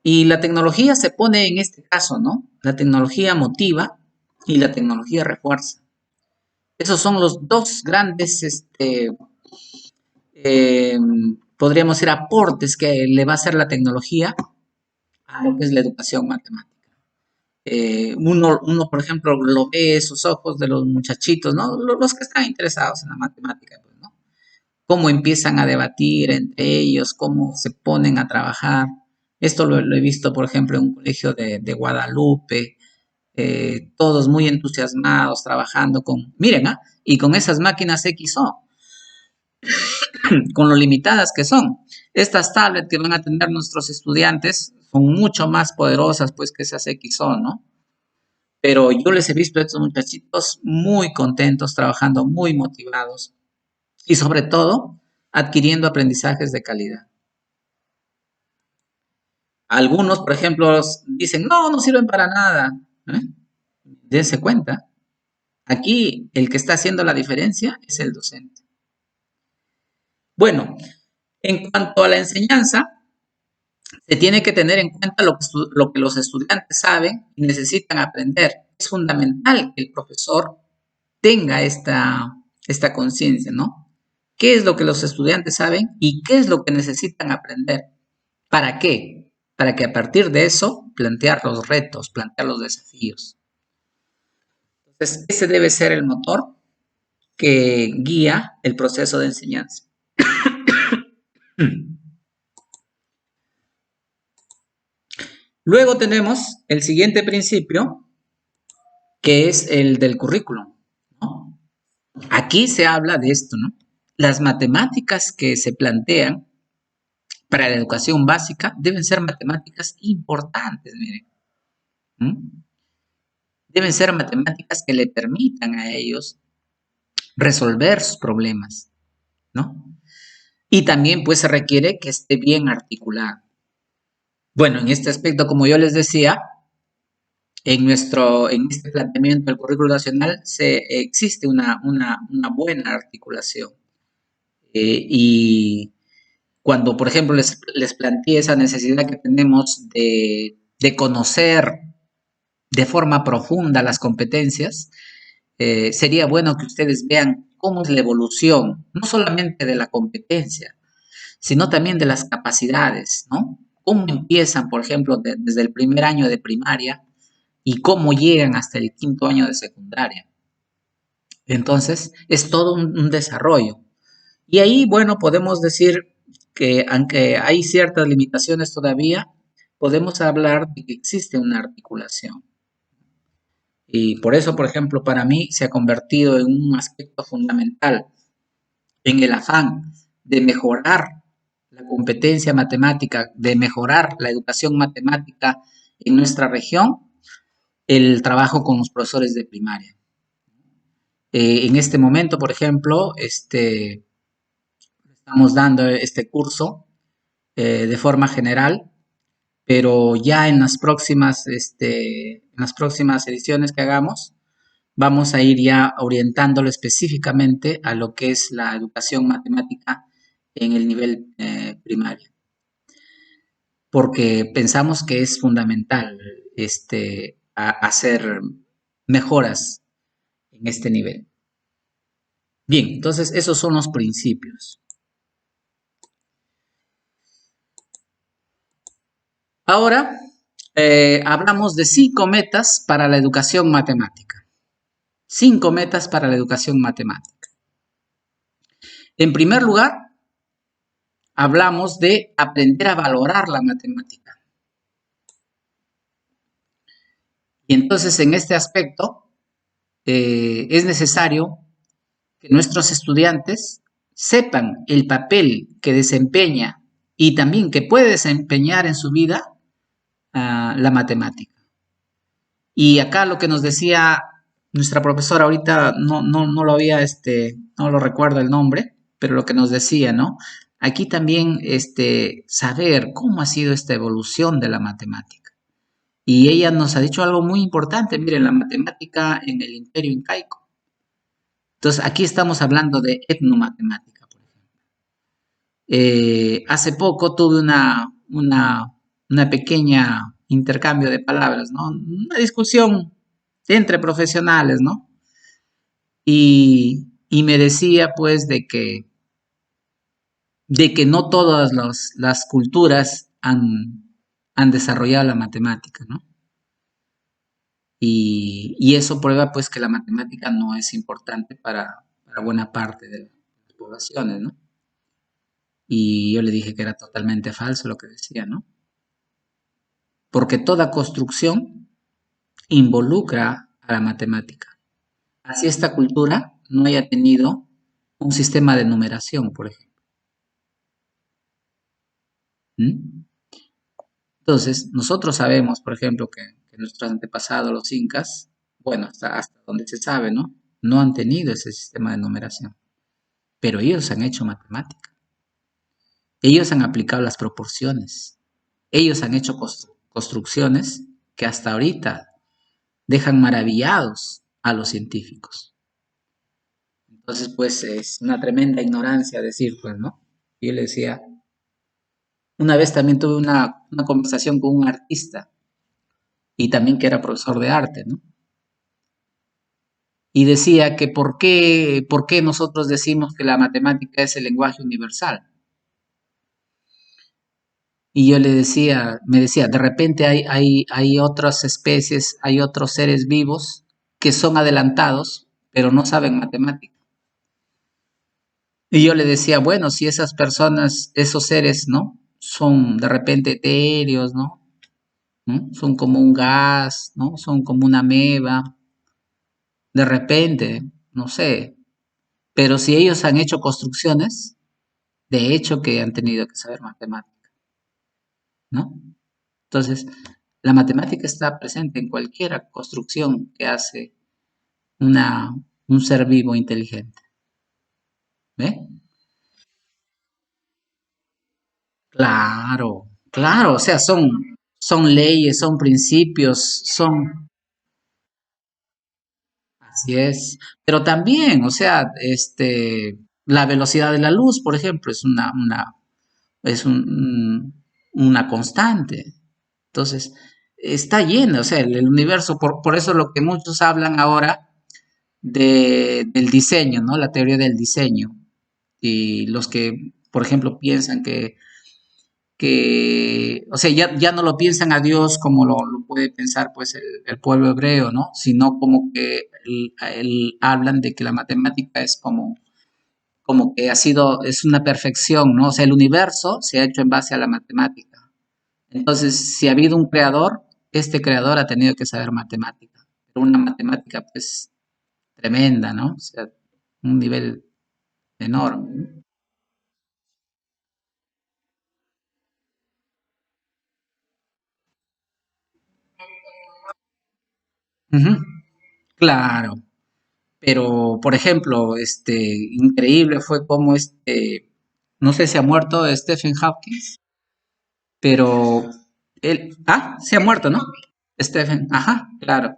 Y la tecnología se pone en este caso, ¿no? La tecnología motiva y la tecnología refuerza. Esos son los dos grandes, eh, podríamos decir, aportes que le va a hacer la tecnología a lo que es la educación matemática. Uno, por ejemplo, lo ve esos ojos de los muchachitos, ¿no? Los que están interesados en la matemática, pues, ¿no? Cómo empiezan a debatir entre ellos, cómo se ponen a trabajar. Esto lo he visto, por ejemplo, en un colegio de Guadalupe, todos muy entusiasmados, trabajando miren, ¿ah? Y con esas máquinas XO, con lo limitadas que son. Estas tablets que van a tener nuestros estudiantes son mucho más poderosas, pues, que esas XO, ¿no? Pero yo les he visto a estos muchachitos muy contentos, trabajando muy motivados y sobre todo adquiriendo aprendizajes de calidad. Algunos, por ejemplo, dicen, no sirven para nada. ¿Eh? Dense cuenta, aquí el que está haciendo la diferencia es el docente. Bueno, en cuanto a la enseñanza, se tiene que tener en cuenta lo que los estudiantes saben y necesitan aprender. Es fundamental que el profesor tenga esta conciencia, ¿no? ¿Qué es lo que los estudiantes saben y qué es lo que necesitan aprender? ¿Para qué? Para que a partir de eso plantear los retos, plantear los desafíos. Entonces, ese debe ser el motor que guía el proceso de enseñanza. Luego tenemos el siguiente principio, que es el del currículum, ¿no? Aquí se habla de esto, ¿no? Las matemáticas que se plantean para la educación básica deben ser matemáticas importantes, miren. ¿Mm? Deben ser matemáticas que le permitan a ellos resolver sus problemas, ¿no? Y también pues se requiere que esté bien articulado. Bueno, en este aspecto, como yo les decía, en este planteamiento del currículo nacional existe una buena articulación. Y cuando, por ejemplo, les planteé esa necesidad que tenemos de conocer de forma profunda las competencias, sería bueno que ustedes vean cómo es la evolución, no solamente de la competencia, sino también de las capacidades, ¿no? Cómo empiezan, por ejemplo, desde el primer año de primaria y cómo llegan hasta el quinto año de secundaria. Entonces, es todo un desarrollo. Y ahí, bueno, podemos decir que aunque hay ciertas limitaciones todavía, podemos hablar de que existe una articulación. Y por eso, por ejemplo, para mí se ha convertido en un aspecto fundamental en el afán de mejorar la competencia matemática, de mejorar la educación matemática en nuestra región, el trabajo con los profesores de primaria. En este momento, por ejemplo, estamos dando este curso de forma general, pero ya en las próximas ediciones que hagamos, vamos a ir ya orientándolo específicamente a lo que es la educación matemática en el nivel primario, porque pensamos que es fundamental hacer mejoras en este nivel. Bien, entonces esos son los principios. Ahora hablamos de 5 metas para la educación matemática. 5 metas para la educación matemática. En primer lugar, hablamos de aprender a valorar la matemática. Y entonces en este aspecto es necesario que nuestros estudiantes sepan el papel que desempeña y también que puede desempeñar en su vida la matemática. Y acá lo que nos decía nuestra profesora, ahorita no lo había, no lo recuerdo el nombre, pero lo que nos decía, ¿no? Aquí también saber cómo ha sido esta evolución de la matemática. Y ella nos ha dicho algo muy importante, miren, la matemática en el Imperio Incaico. Entonces, aquí estamos hablando de etnomatemática, por ejemplo. Hace poco tuve una pequeña intercambio de palabras, ¿no? Una discusión entre profesionales, ¿no? Y me decía, pues, de que no todas las culturas han desarrollado la matemática, ¿no? Y eso prueba, pues, que la matemática no es importante para buena parte de las poblaciones, ¿no? Y yo le dije que era totalmente falso lo que decía, ¿no? Porque toda construcción involucra a la matemática. Así esta cultura no haya tenido un sistema de numeración, por ejemplo. ¿Mm? Entonces, nosotros sabemos, por ejemplo, que nuestros antepasados, los incas, bueno, hasta donde se sabe, ¿no? No han tenido ese sistema de numeración, pero ellos han hecho matemática. Ellos han aplicado las proporciones. Ellos han hecho construcciones que hasta ahorita dejan maravillados a los científicos. Entonces, pues es una tremenda ignorancia decir, pues, ¿no? Yo le decía, una vez también tuve una conversación con un artista y también que era profesor de arte, ¿no? Y decía que por qué nosotros decimos que la matemática es el lenguaje universal. Y yo me decía, de repente hay otras especies, hay otros seres vivos que son adelantados, pero no saben matemática. Y yo le decía, bueno, si esas personas, esos seres, ¿no? Son de repente etéreos, ¿no? ¿No? Son como un gas, ¿no? Son como una ameba, de repente, no sé. Pero si ellos han hecho construcciones, de hecho que han tenido que saber matemática, ¿no? Entonces, la matemática está presente en cualquier construcción que hace una, un ser vivo inteligente, ¿ve? Claro, claro, o sea, son leyes, son principios, así es, pero también, o sea, la velocidad de la luz, por ejemplo, es una constante. Entonces, está lleno, o sea, el universo, por eso lo que muchos hablan ahora del diseño, ¿no? La teoría del diseño. Y los que, por ejemplo, piensan o sea, ya no lo piensan a Dios como lo puede pensar pues el pueblo hebreo, ¿no? Sino como que hablan de que la matemática es como que es una perfección, ¿no? O sea, el universo se ha hecho en base a la matemática. Entonces, si ha habido un creador, este creador ha tenido que saber matemática. Pero una matemática, pues, tremenda, ¿no? O sea, un nivel enorme. Ujú, claro. Pero, por ejemplo, increíble fue como no sé si ha muerto Stephen Hawking, pero se ha muerto, ¿no? Stephen, ajá, claro.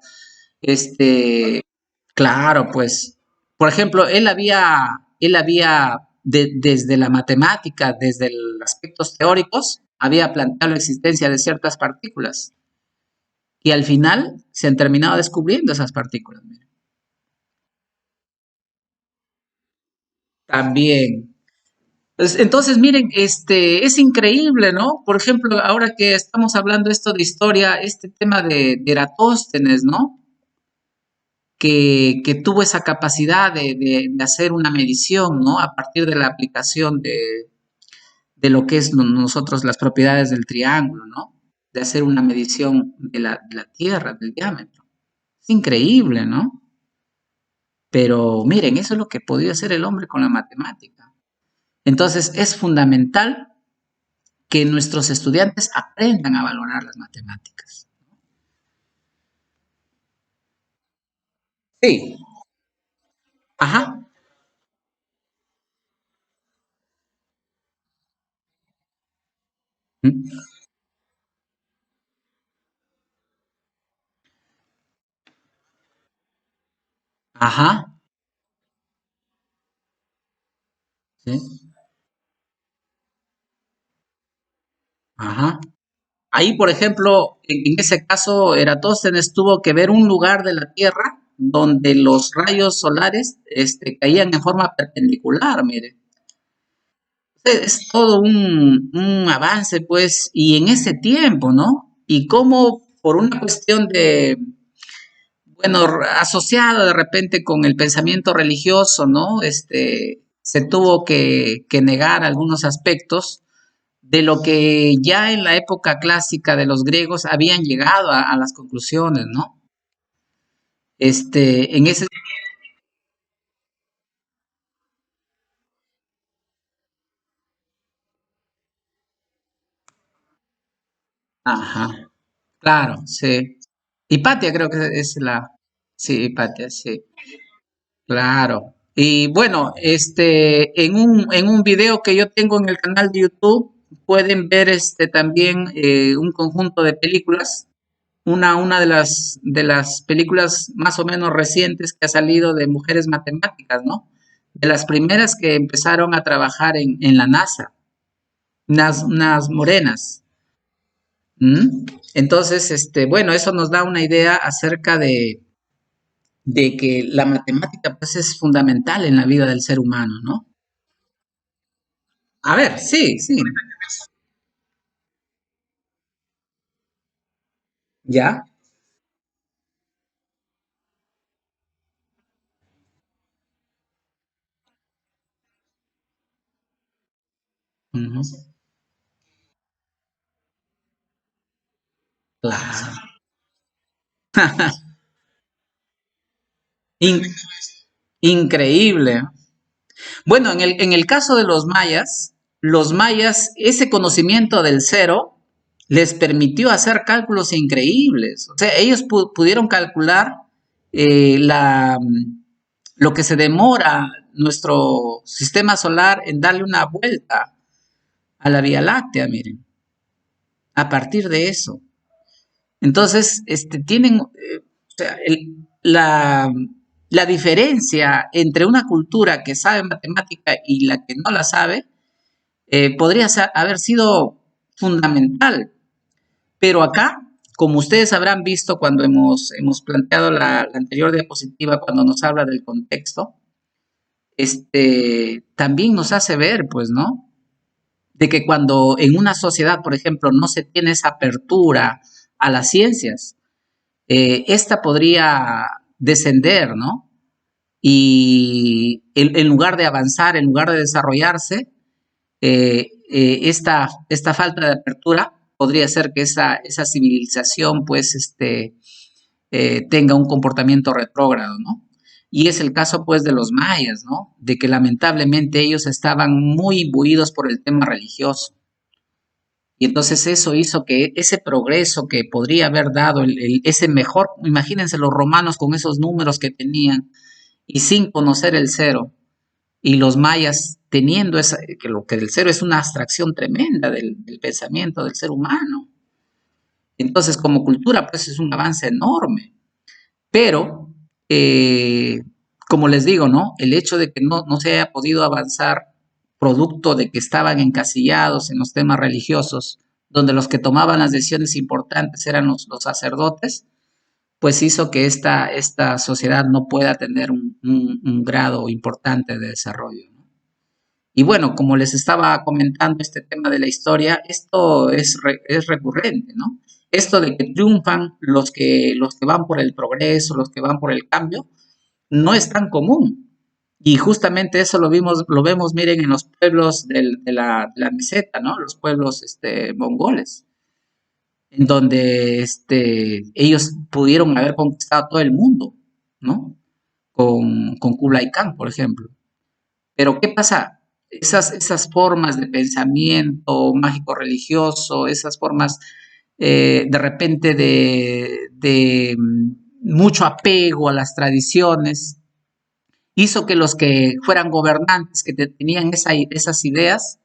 Este, claro, pues, por ejemplo, desde la matemática, desde los aspectos teóricos, había planteado la existencia de ciertas partículas y al final se han terminado descubriendo esas partículas. También. Entonces, miren, es increíble, ¿no? Por ejemplo, ahora que estamos hablando esto de historia, este tema de Eratóstenes, ¿no? Que tuvo esa capacidad de hacer una medición, ¿no? A partir de la aplicación de lo que es nosotros las propiedades del triángulo, ¿no? De hacer una medición de la Tierra, del diámetro. Es increíble, ¿no? Pero miren, eso es lo que podía hacer el hombre con la matemática. Entonces, es fundamental que nuestros estudiantes aprendan a valorar las matemáticas. Sí, ajá, mm, ajá, sí, ajá. Ahí, por ejemplo, en ese caso, Eratóstenes tuvo que ver un lugar de la Tierra donde los rayos solares caían en forma perpendicular, mire. Es todo un avance, pues, y en ese tiempo, ¿no? Y cómo por una cuestión bueno, asociado de repente con el pensamiento religioso, ¿no? Se tuvo que negar algunos aspectos de lo que ya en la época clásica de los griegos habían llegado a las conclusiones, ¿no? En ese, ajá, claro, sí. Hipatia creo que es sí, Hipatia, sí, claro. Y bueno, en un video que yo tengo en el canal de YouTube, pueden ver también un conjunto de películas. Una de las películas más o menos recientes que ha salido de mujeres matemáticas, ¿no? De las primeras que empezaron a trabajar en la NASA, unas morenas. ¿Mm? Entonces, bueno, eso nos da una idea acerca de que la matemática pues es fundamental en la vida del ser humano, ¿no? A ver, sí, sí, ya. Ujú, claro. In- increíble. Bueno, en el caso de los mayas, ese conocimiento del cero les permitió hacer cálculos increíbles. O sea, ellos pudieron calcular lo que se demora nuestro sistema solar en darle una vuelta a la Vía Láctea, miren, a partir de eso. Entonces, tienen, o sea, la diferencia entre una cultura que sabe matemática y la que no la sabe podría haber sido fundamental. Pero acá, como ustedes habrán visto cuando hemos planteado la anterior diapositiva, cuando nos habla del contexto, también nos hace ver, pues, ¿no? De que cuando en una sociedad, por ejemplo, no se tiene esa apertura a las ciencias, esta podría descender, ¿no? Y en lugar de avanzar, en lugar de desarrollarse, esta falta de apertura podría ser que esa civilización pues tenga un comportamiento retrógrado, ¿no? Y es el caso pues de los mayas, ¿no? De que lamentablemente ellos estaban muy imbuidos por el tema religioso Y entonces eso hizo que ese progreso que podría haber dado ese mejor, imagínense los romanos con esos números que tenían y sin conocer el cero, y los mayas teniendo que lo que el cero es una abstracción tremenda del pensamiento del ser humano. Entonces, como cultura, pues es un avance enorme. Pero, como les digo, ¿no? El hecho de que no se haya podido avanzar producto de que estaban encasillados en los temas religiosos, donde los que tomaban las decisiones importantes eran los sacerdotes, pues hizo que esta sociedad no pueda tener un grado importante de desarrollo, ¿no? Y bueno, como les estaba comentando este tema de la historia, esto es recurrente, ¿no? Esto de que triunfan los que van por el progreso, los que van por el cambio, no es tan común. Y justamente eso lo vemos, miren, en los pueblos de la meseta, ¿no? Los pueblos mongoles, en donde ellos pudieron haber conquistado todo el mundo, ¿no? Con Kublai Khan, por ejemplo. Pero ¿qué pasa? Esas formas de pensamiento mágico-religioso, esas formas de repente de mucho apego a las tradiciones, hizo que los que fueran gobernantes, que tenían esas ideas,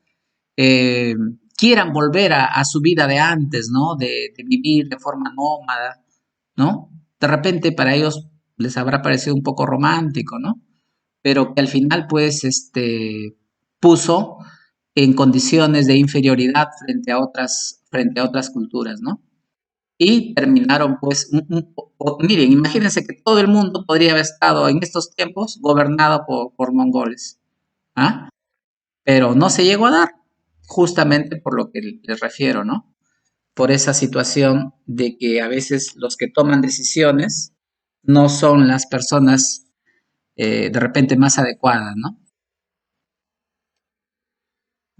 eh, quieran volver a su vida de antes, ¿no? De vivir de forma nómada, ¿no? De repente para ellos les habrá parecido un poco romántico, ¿no? Pero que al final, pues, puso en condiciones de inferioridad frente a otras culturas, ¿no? Y terminaron, pues, miren, imagínense que todo el mundo podría haber estado en estos tiempos gobernado por mongoles, ¿ah? Pero no se llegó a dar, justamente por lo que les refiero, ¿no? Por esa situación de que a veces los que toman decisiones no son las personas de repente más adecuadas, ¿no?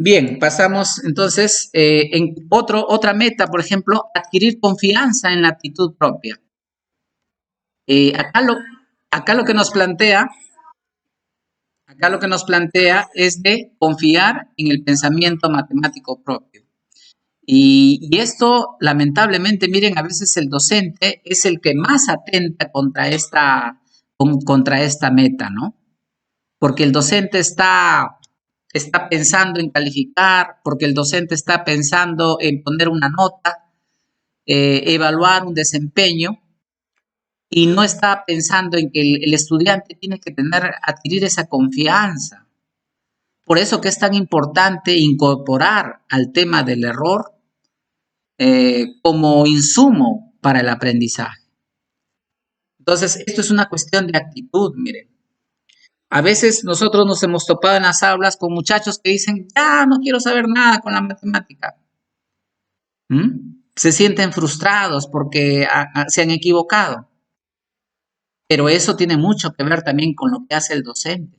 Bien, pasamos entonces en otra meta, por ejemplo, adquirir confianza en la actitud propia. Eh, acá, lo, acá lo que nos plantea, acá lo que nos plantea es de confiar en el pensamiento matemático propio. Y esto, lamentablemente, miren, a veces el docente es el que más atenta contra esta meta, ¿no? Porque el docente está pensando en calificar, porque el docente está pensando en poner una nota, evaluar un desempeño, y no está pensando en que el estudiante tiene que adquirir esa confianza. Por eso que es tan importante incorporar al tema del error como insumo para el aprendizaje. Entonces, esto es una cuestión de actitud, miren. A veces nosotros nos hemos topado en las aulas con muchachos que dicen, ya no quiero saber nada con la matemática. Se sienten frustrados porque se han equivocado. Pero eso tiene mucho que ver también con lo que hace el docente.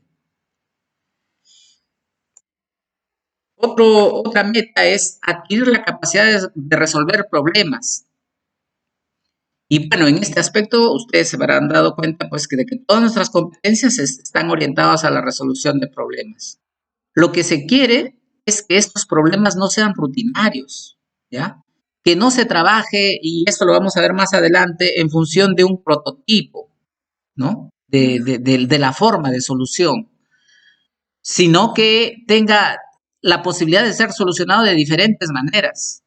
Otra meta es adquirir la capacidad de resolver problemas. Y bueno, en este aspecto ustedes se habrán dado cuenta pues que de que todas nuestras competencias están orientadas a la resolución de problemas. Lo que se quiere es que estos problemas no sean rutinarios, ¿ya? Que no se trabaje, y esto lo vamos a ver más adelante, en función de un prototipo, ¿no? De la forma de solución, sino que tenga la posibilidad de ser solucionado de diferentes maneras.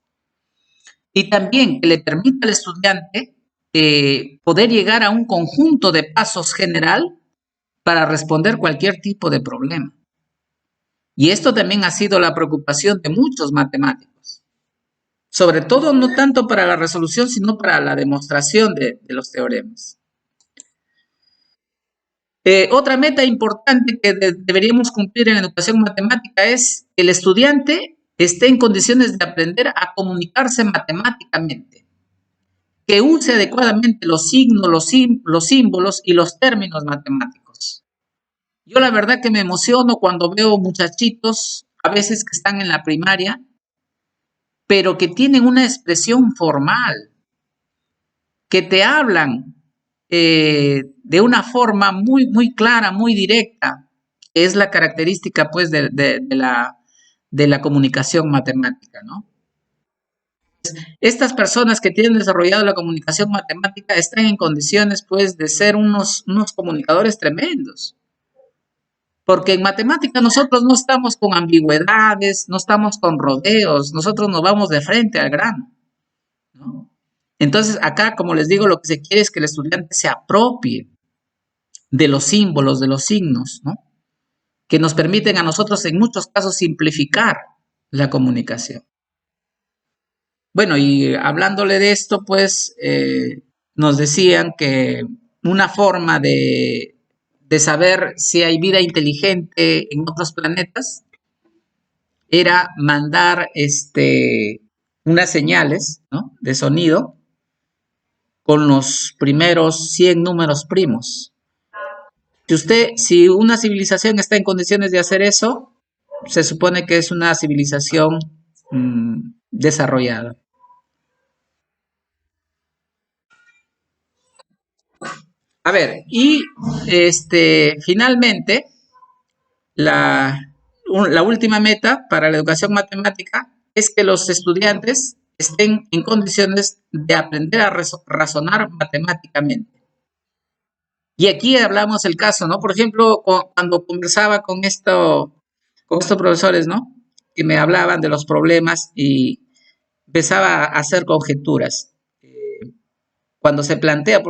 Y también que le permita al estudiante poder llegar a un conjunto de pasos general para responder cualquier tipo de problema. Y esto también ha sido la preocupación de muchos matemáticos, sobre todo no tanto para la resolución, sino para la demostración de los teoremas. Otra meta importante que deberíamos cumplir en la educación matemática es que el estudiante esté en condiciones de aprender a comunicarse matemáticamente, que use adecuadamente los signos, los símbolos y los términos matemáticos. Yo la verdad que me emociono cuando veo muchachitos, a veces que están en la primaria, pero que tienen una expresión formal, que te hablan de una forma muy, muy clara, muy directa, que es la característica pues de la comunicación matemática, ¿no? Estas personas que tienen desarrollado la comunicación matemática están en condiciones, pues, de ser unos comunicadores tremendos. Porque en matemática nosotros no estamos con ambigüedades, no estamos con rodeos, nosotros nos vamos de frente al grano, ¿no? Entonces, acá, como les digo, lo que se quiere es que el estudiante se apropie de los símbolos, de los signos, ¿no? Que nos permiten a nosotros, en muchos casos, simplificar la comunicación. Bueno, y hablándole de esto, pues, nos decían que una forma de saber si hay vida inteligente en otros planetas era mandar unas señales, ¿no?, de sonido con los primeros 100 números primos. Si una civilización está en condiciones de hacer eso, se supone que es una civilización desarrollada. A ver, y finalmente, la última meta para la educación matemática es que los estudiantes estén en condiciones de aprender a razonar matemáticamente. Y aquí hablamos el caso, ¿no? Por ejemplo, cuando conversaba con estos profesores, ¿no?, que me hablaban de los problemas y empezaba a hacer conjeturas. Cuando se plantea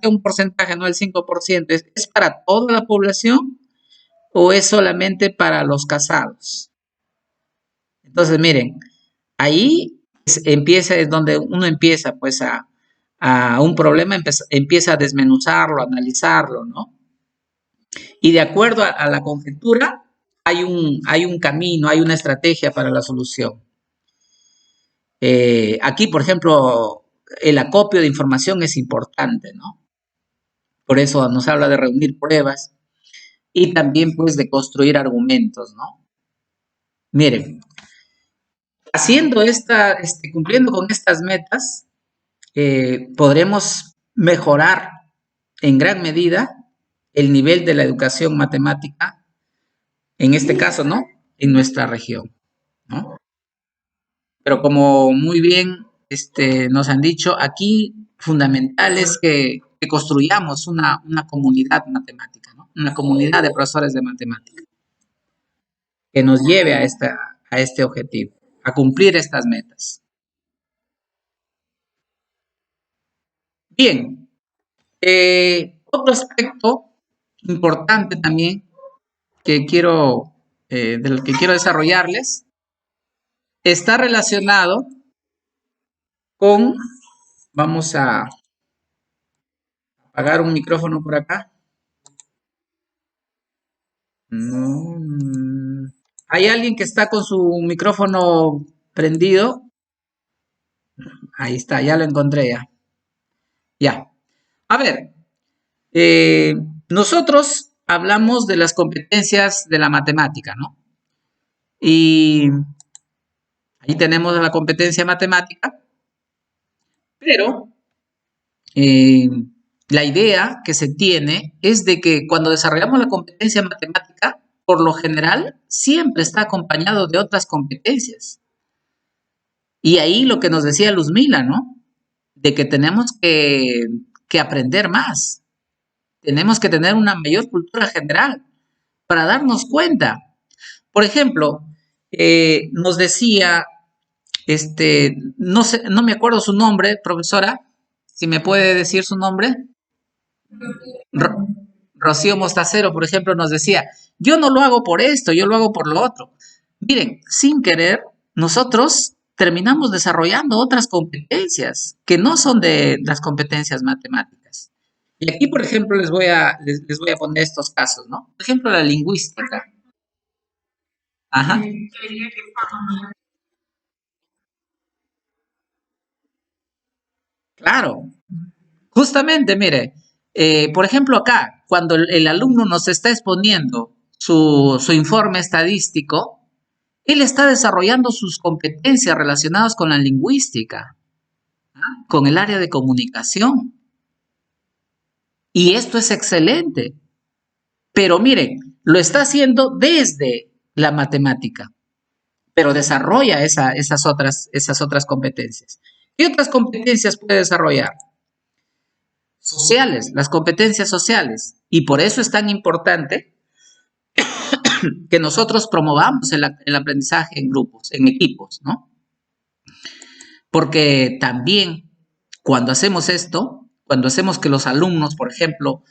un porcentaje, no el 5%, ¿es para toda la población o es solamente para los casados? Entonces, miren, ahí es donde uno empieza, pues, a un problema, empieza a desmenuzarlo, a analizarlo, ¿no? Y de acuerdo a la conjetura, hay un camino, hay una estrategia para la solución. Aquí, por ejemplo, el acopio de información es importante, ¿no? Por eso nos habla de reunir pruebas y también, pues, de construir argumentos, ¿no? Miren, cumpliendo con estas metas, podremos mejorar en gran medida el nivel de la educación matemática, en este caso, ¿no?, en nuestra región, ¿no? Pero como muy bien nos han dicho, aquí fundamental es que construyamos una comunidad matemática, ¿no?, una comunidad de profesores de matemática que nos lleve a este objetivo, a cumplir estas metas. Bien, otro aspecto importante también del que quiero desarrollarles está relacionado con, vamos a apagar un micrófono por acá. No, ¿hay alguien que está con su micrófono prendido? Ahí está, ya lo encontré ya. Ya. A ver, nosotros hablamos de las competencias de la matemática, ¿no? Y ahí tenemos la competencia matemática, pero la idea que se tiene es de que cuando desarrollamos la competencia matemática, por lo general, siempre está acompañado de otras competencias. Y ahí lo que nos decía Luzmila, ¿no?, de que tenemos que aprender más. Tenemos que tener una mayor cultura general para darnos cuenta. Por ejemplo, nos decía, no sé, no me acuerdo su nombre, profesora, si me puede decir su nombre. Rocío Mostacero, por ejemplo, nos decía, yo no lo hago por esto, yo lo hago por lo otro. Miren, sin querer, nosotros terminamos desarrollando otras competencias que no son de las competencias matemáticas. Y aquí, por ejemplo, les voy a poner estos casos, ¿no? Por ejemplo, la lingüística. Ajá. Claro, justamente, mire, por ejemplo, acá, cuando el alumno nos está exponiendo su informe estadístico, él está desarrollando sus competencias relacionadas con la lingüística, ¿ah?, con el área de comunicación. Y esto es excelente. Pero miren, lo está haciendo desde la matemática. pero desarrolla esas otras competencias. ¿Qué otras competencias puede desarrollar? Sociales, las competencias sociales. Y por eso es tan importante que nosotros promovamos el aprendizaje en grupos, en equipos, ¿no? Porque también cuando hacemos esto, cuando hacemos que los alumnos, por ejemplo,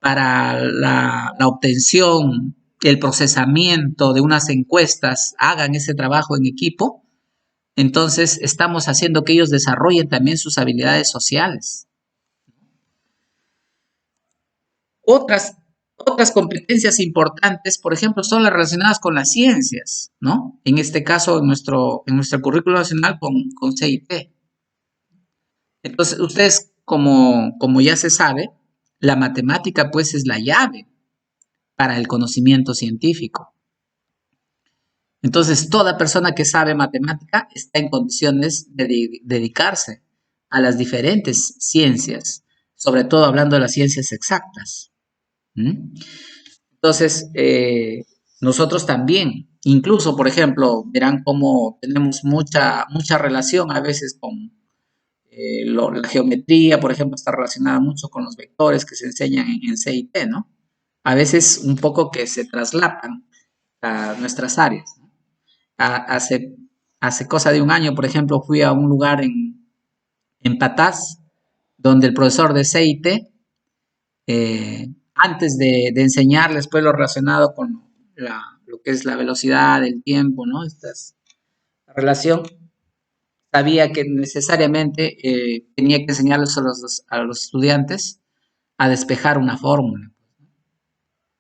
para la obtención, el procesamiento de unas encuestas, hagan ese trabajo en equipo, entonces estamos haciendo que ellos desarrollen también sus habilidades sociales. Otras, otras competencias importantes, por ejemplo, son las relacionadas con las ciencias, ¿no? En este caso, en nuestro currículo nacional con CIT. Entonces, ustedes, como ya se sabe, la matemática pues es la llave para el conocimiento científico. Entonces, toda persona que sabe matemática está en condiciones de dedicarse a las diferentes ciencias, sobre todo hablando de las ciencias exactas. ¿Mm? Entonces, nosotros también, incluso, por ejemplo, verán cómo tenemos mucha relación a veces con la geometría, por ejemplo, está relacionada mucho con los vectores que se enseñan en CIT, ¿no? A veces un poco que se traslapan a nuestras áreas, ¿no? Hace cosa de un año, por ejemplo, fui a un lugar en Patás, donde el profesor de CIT, antes de enseñarles pues, lo relacionado con lo que es la velocidad, el tiempo, ¿no? Esta relación, sabía que necesariamente tenía que enseñarles a los estudiantes a despejar una fórmula.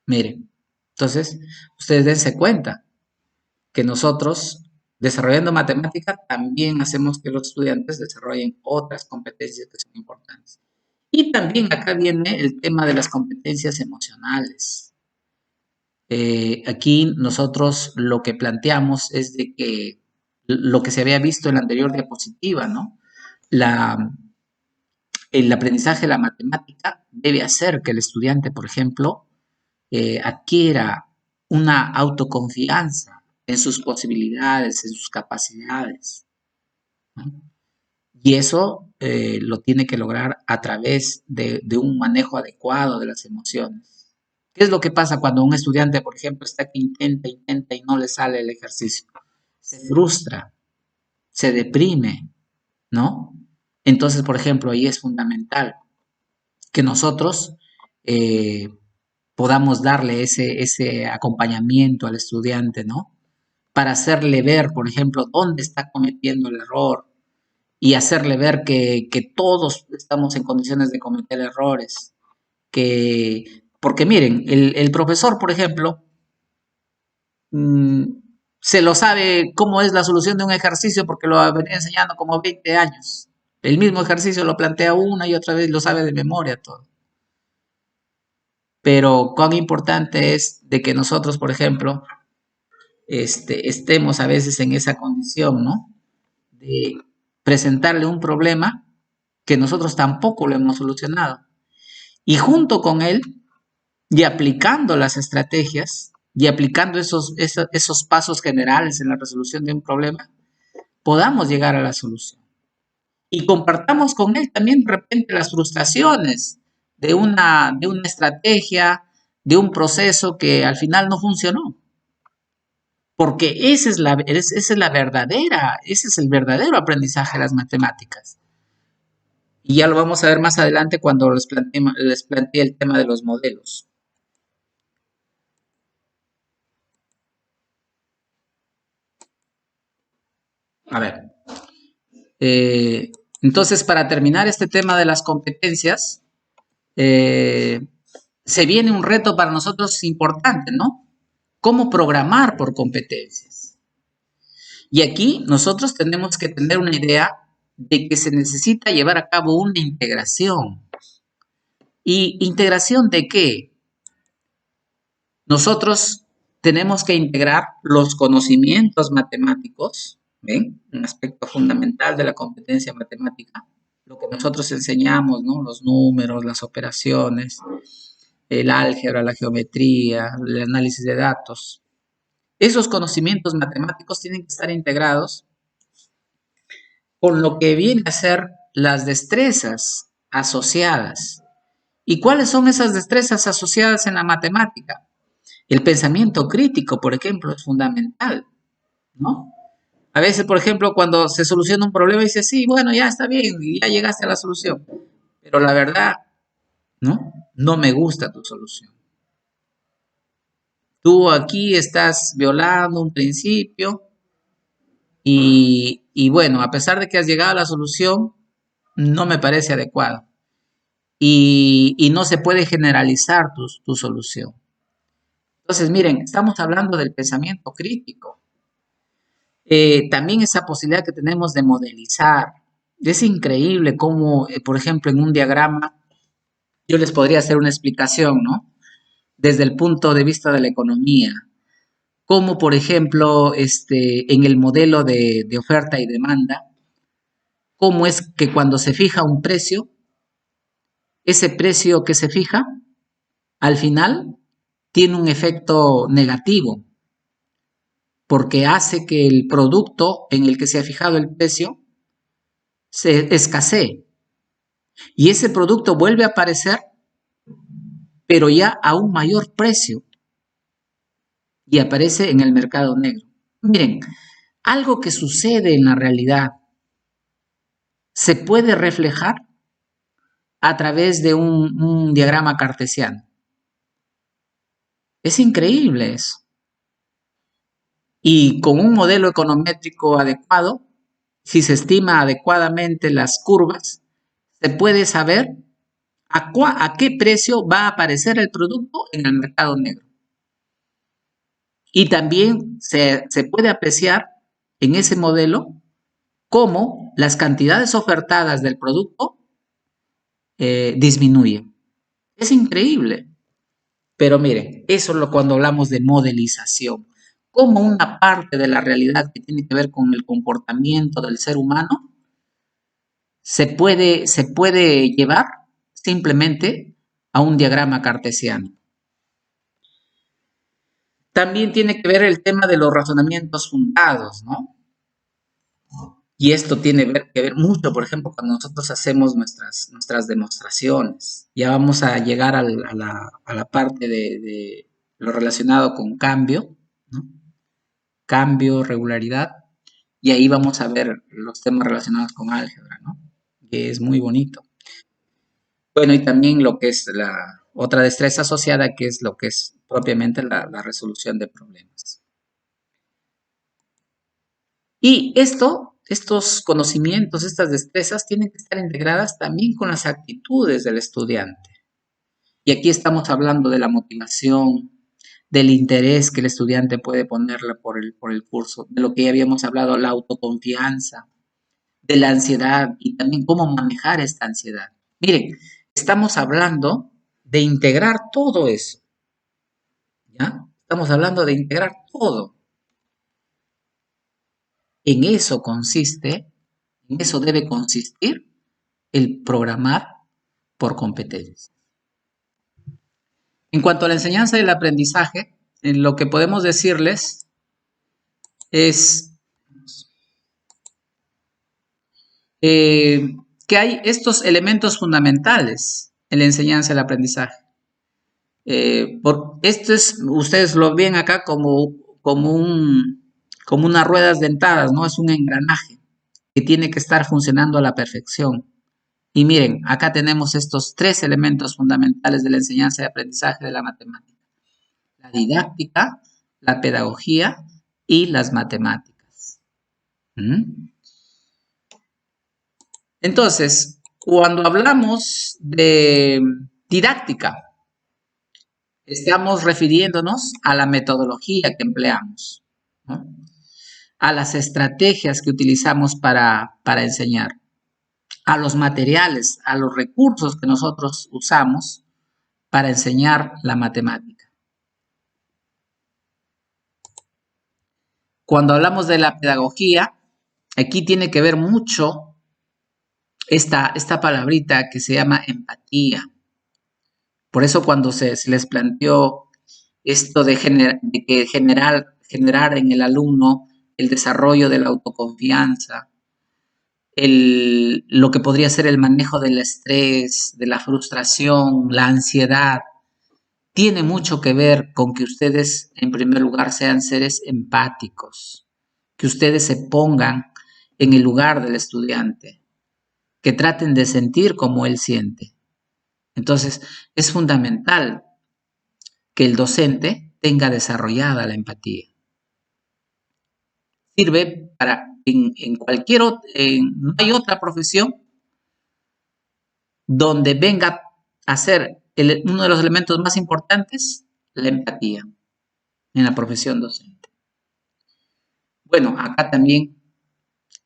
Miren, entonces, ustedes dense cuenta que nosotros, desarrollando matemática, también hacemos que los estudiantes desarrollen otras competencias que son importantes. Y también acá viene el tema de las competencias emocionales. Aquí nosotros lo que planteamos es de que lo que se había visto en la anterior diapositiva, ¿no? El aprendizaje de la matemática debe hacer que el estudiante, por ejemplo, adquiera una autoconfianza en sus posibilidades, en sus capacidades, ¿no? Y eso lo tiene que lograr a través de un manejo adecuado de las emociones. ¿Qué es lo que pasa cuando un estudiante, por ejemplo, está que intenta y no le sale el ejercicio? Se frustra, se deprime, ¿no? Entonces, por ejemplo, ahí es fundamental que nosotros eh, podamos darle ese acompañamiento al estudiante, ¿no? Para hacerle ver, por ejemplo, dónde está cometiendo el error y hacerle ver que todos estamos en condiciones de cometer errores. Porque miren, el profesor, por ejemplo, mmm, se lo sabe cómo es la solución de un ejercicio porque lo ha venido enseñando como 20 años. El mismo ejercicio lo plantea una y otra vez, lo sabe de memoria todo. Pero cuán importante es de que nosotros, por ejemplo, estemos a veces en esa condición, ¿no? De presentarle un problema que nosotros tampoco lo hemos solucionado. Y junto con él, y aplicando las estrategias, y aplicando esos pasos generales en la resolución de un problema, podamos llegar a la solución. Y compartamos con él también de repente las frustraciones de una estrategia, de un proceso que al final no funcionó. Porque esa es la verdadera, ese es el verdadero aprendizaje de las matemáticas. Y ya lo vamos a ver más adelante cuando les plantee el tema de los modelos. A ver. Entonces, para terminar este tema de las competencias, se viene un reto para nosotros importante, ¿no? ¿Cómo programar por competencias? Y aquí nosotros tenemos que tener una idea de que se necesita llevar a cabo una integración. ¿Y integración de qué? Nosotros tenemos que integrar los conocimientos matemáticos, ¿ven? Un aspecto fundamental de la competencia matemática, lo que nosotros enseñamos, ¿no? Los números, las operaciones, el álgebra, la geometría, el análisis de datos. esos conocimientos matemáticos tienen que estar integrados con lo que viene a ser las destrezas asociadas. ¿Y cuáles son esas destrezas asociadas en la matemática? El pensamiento crítico, por ejemplo, es fundamental, ¿no? A veces, por ejemplo, cuando se soluciona un problema, dice, sí, bueno, ya está bien, ya llegaste a la solución. Pero la verdad, ¿no? No me gusta tu solución. Tú aquí estás violando un principio y bueno, a pesar de que has llegado a la solución, no me parece adecuado. Y no se puede generalizar tu solución. Entonces, miren, estamos hablando del pensamiento crítico. También esa posibilidad que tenemos de modelizar. Es increíble cómo, por ejemplo, en un diagrama, yo les podría hacer una explicación, ¿no? Desde el punto de vista de la economía. Como, por ejemplo, en el modelo de oferta y demanda, cómo es que cuando se fija un precio, ese precio que se fija, al final, tiene un efecto negativo, porque hace que el producto en el que se ha fijado el precio se escasee. Y ese producto vuelve a aparecer, pero ya a un mayor precio. Y aparece en el mercado negro. Miren, algo que sucede en la realidad se puede reflejar a través de un diagrama cartesiano. Es increíble eso. Y con un modelo econométrico adecuado, si se estima adecuadamente las curvas, se puede saber a qué precio va a aparecer el producto en el mercado negro. Y también se puede apreciar en ese modelo cómo las cantidades ofertadas del producto disminuyen. Es increíble. Pero miren, eso es lo cuando hablamos de modelización. Como una parte de la realidad que tiene que ver con el comportamiento del ser humano se puede llevar simplemente a un diagrama cartesiano. También tiene que ver el tema de los razonamientos fundados, ¿no? Y esto tiene que ver mucho, por ejemplo, cuando nosotros hacemos nuestras demostraciones. Ya vamos a llegar a la parte de lo relacionado con cambio, ¿no? Cambio, regularidad, y ahí vamos a ver los temas relacionados con álgebra, ¿no? Que es muy bonito. Bueno, y también lo que es la otra destreza asociada, que es lo que es propiamente la resolución de problemas. Y estos conocimientos, estas destrezas, tienen que estar integradas también con las actitudes del estudiante. Y aquí estamos hablando de la motivación, del interés que el estudiante puede ponerle por el curso, de lo que ya habíamos hablado, la autoconfianza, de la ansiedad y también cómo manejar esta ansiedad. Miren, estamos hablando de integrar todo eso, ¿ya? Estamos hablando de integrar todo. En eso consiste, en eso debe consistir el programar por competencias. En cuanto a la enseñanza y el aprendizaje, lo que podemos decirles es que hay estos elementos fundamentales en la enseñanza y el aprendizaje. Ustedes lo ven acá como unas ruedas dentadas, ¿no? Es un engranaje que tiene que estar funcionando a la perfección. Y miren, acá tenemos estos tres elementos fundamentales de la enseñanza y aprendizaje de la matemática. La didáctica, la pedagogía y las matemáticas. Entonces, cuando hablamos de didáctica, estamos refiriéndonos a la metodología que empleamos, ¿no? A las estrategias que utilizamos para enseñar, a los materiales, a los recursos que nosotros usamos para enseñar la matemática. Cuando hablamos de la pedagogía, aquí tiene que ver mucho esta palabrita que se llama empatía. Por eso cuando se les planteó esto de que generar en el alumno el desarrollo de la autoconfianza, lo que podría ser el manejo del estrés, de la frustración, la ansiedad, tiene mucho que ver con que ustedes, en primer lugar, sean seres empáticos, que ustedes se pongan en el lugar del estudiante, que traten de sentir como él siente. Entonces, es fundamental que el docente tenga desarrollada la empatía. Sirve para en cualquier no hay otra profesión donde venga a ser uno de los elementos más importantes, la empatía, en la profesión docente. Bueno, acá también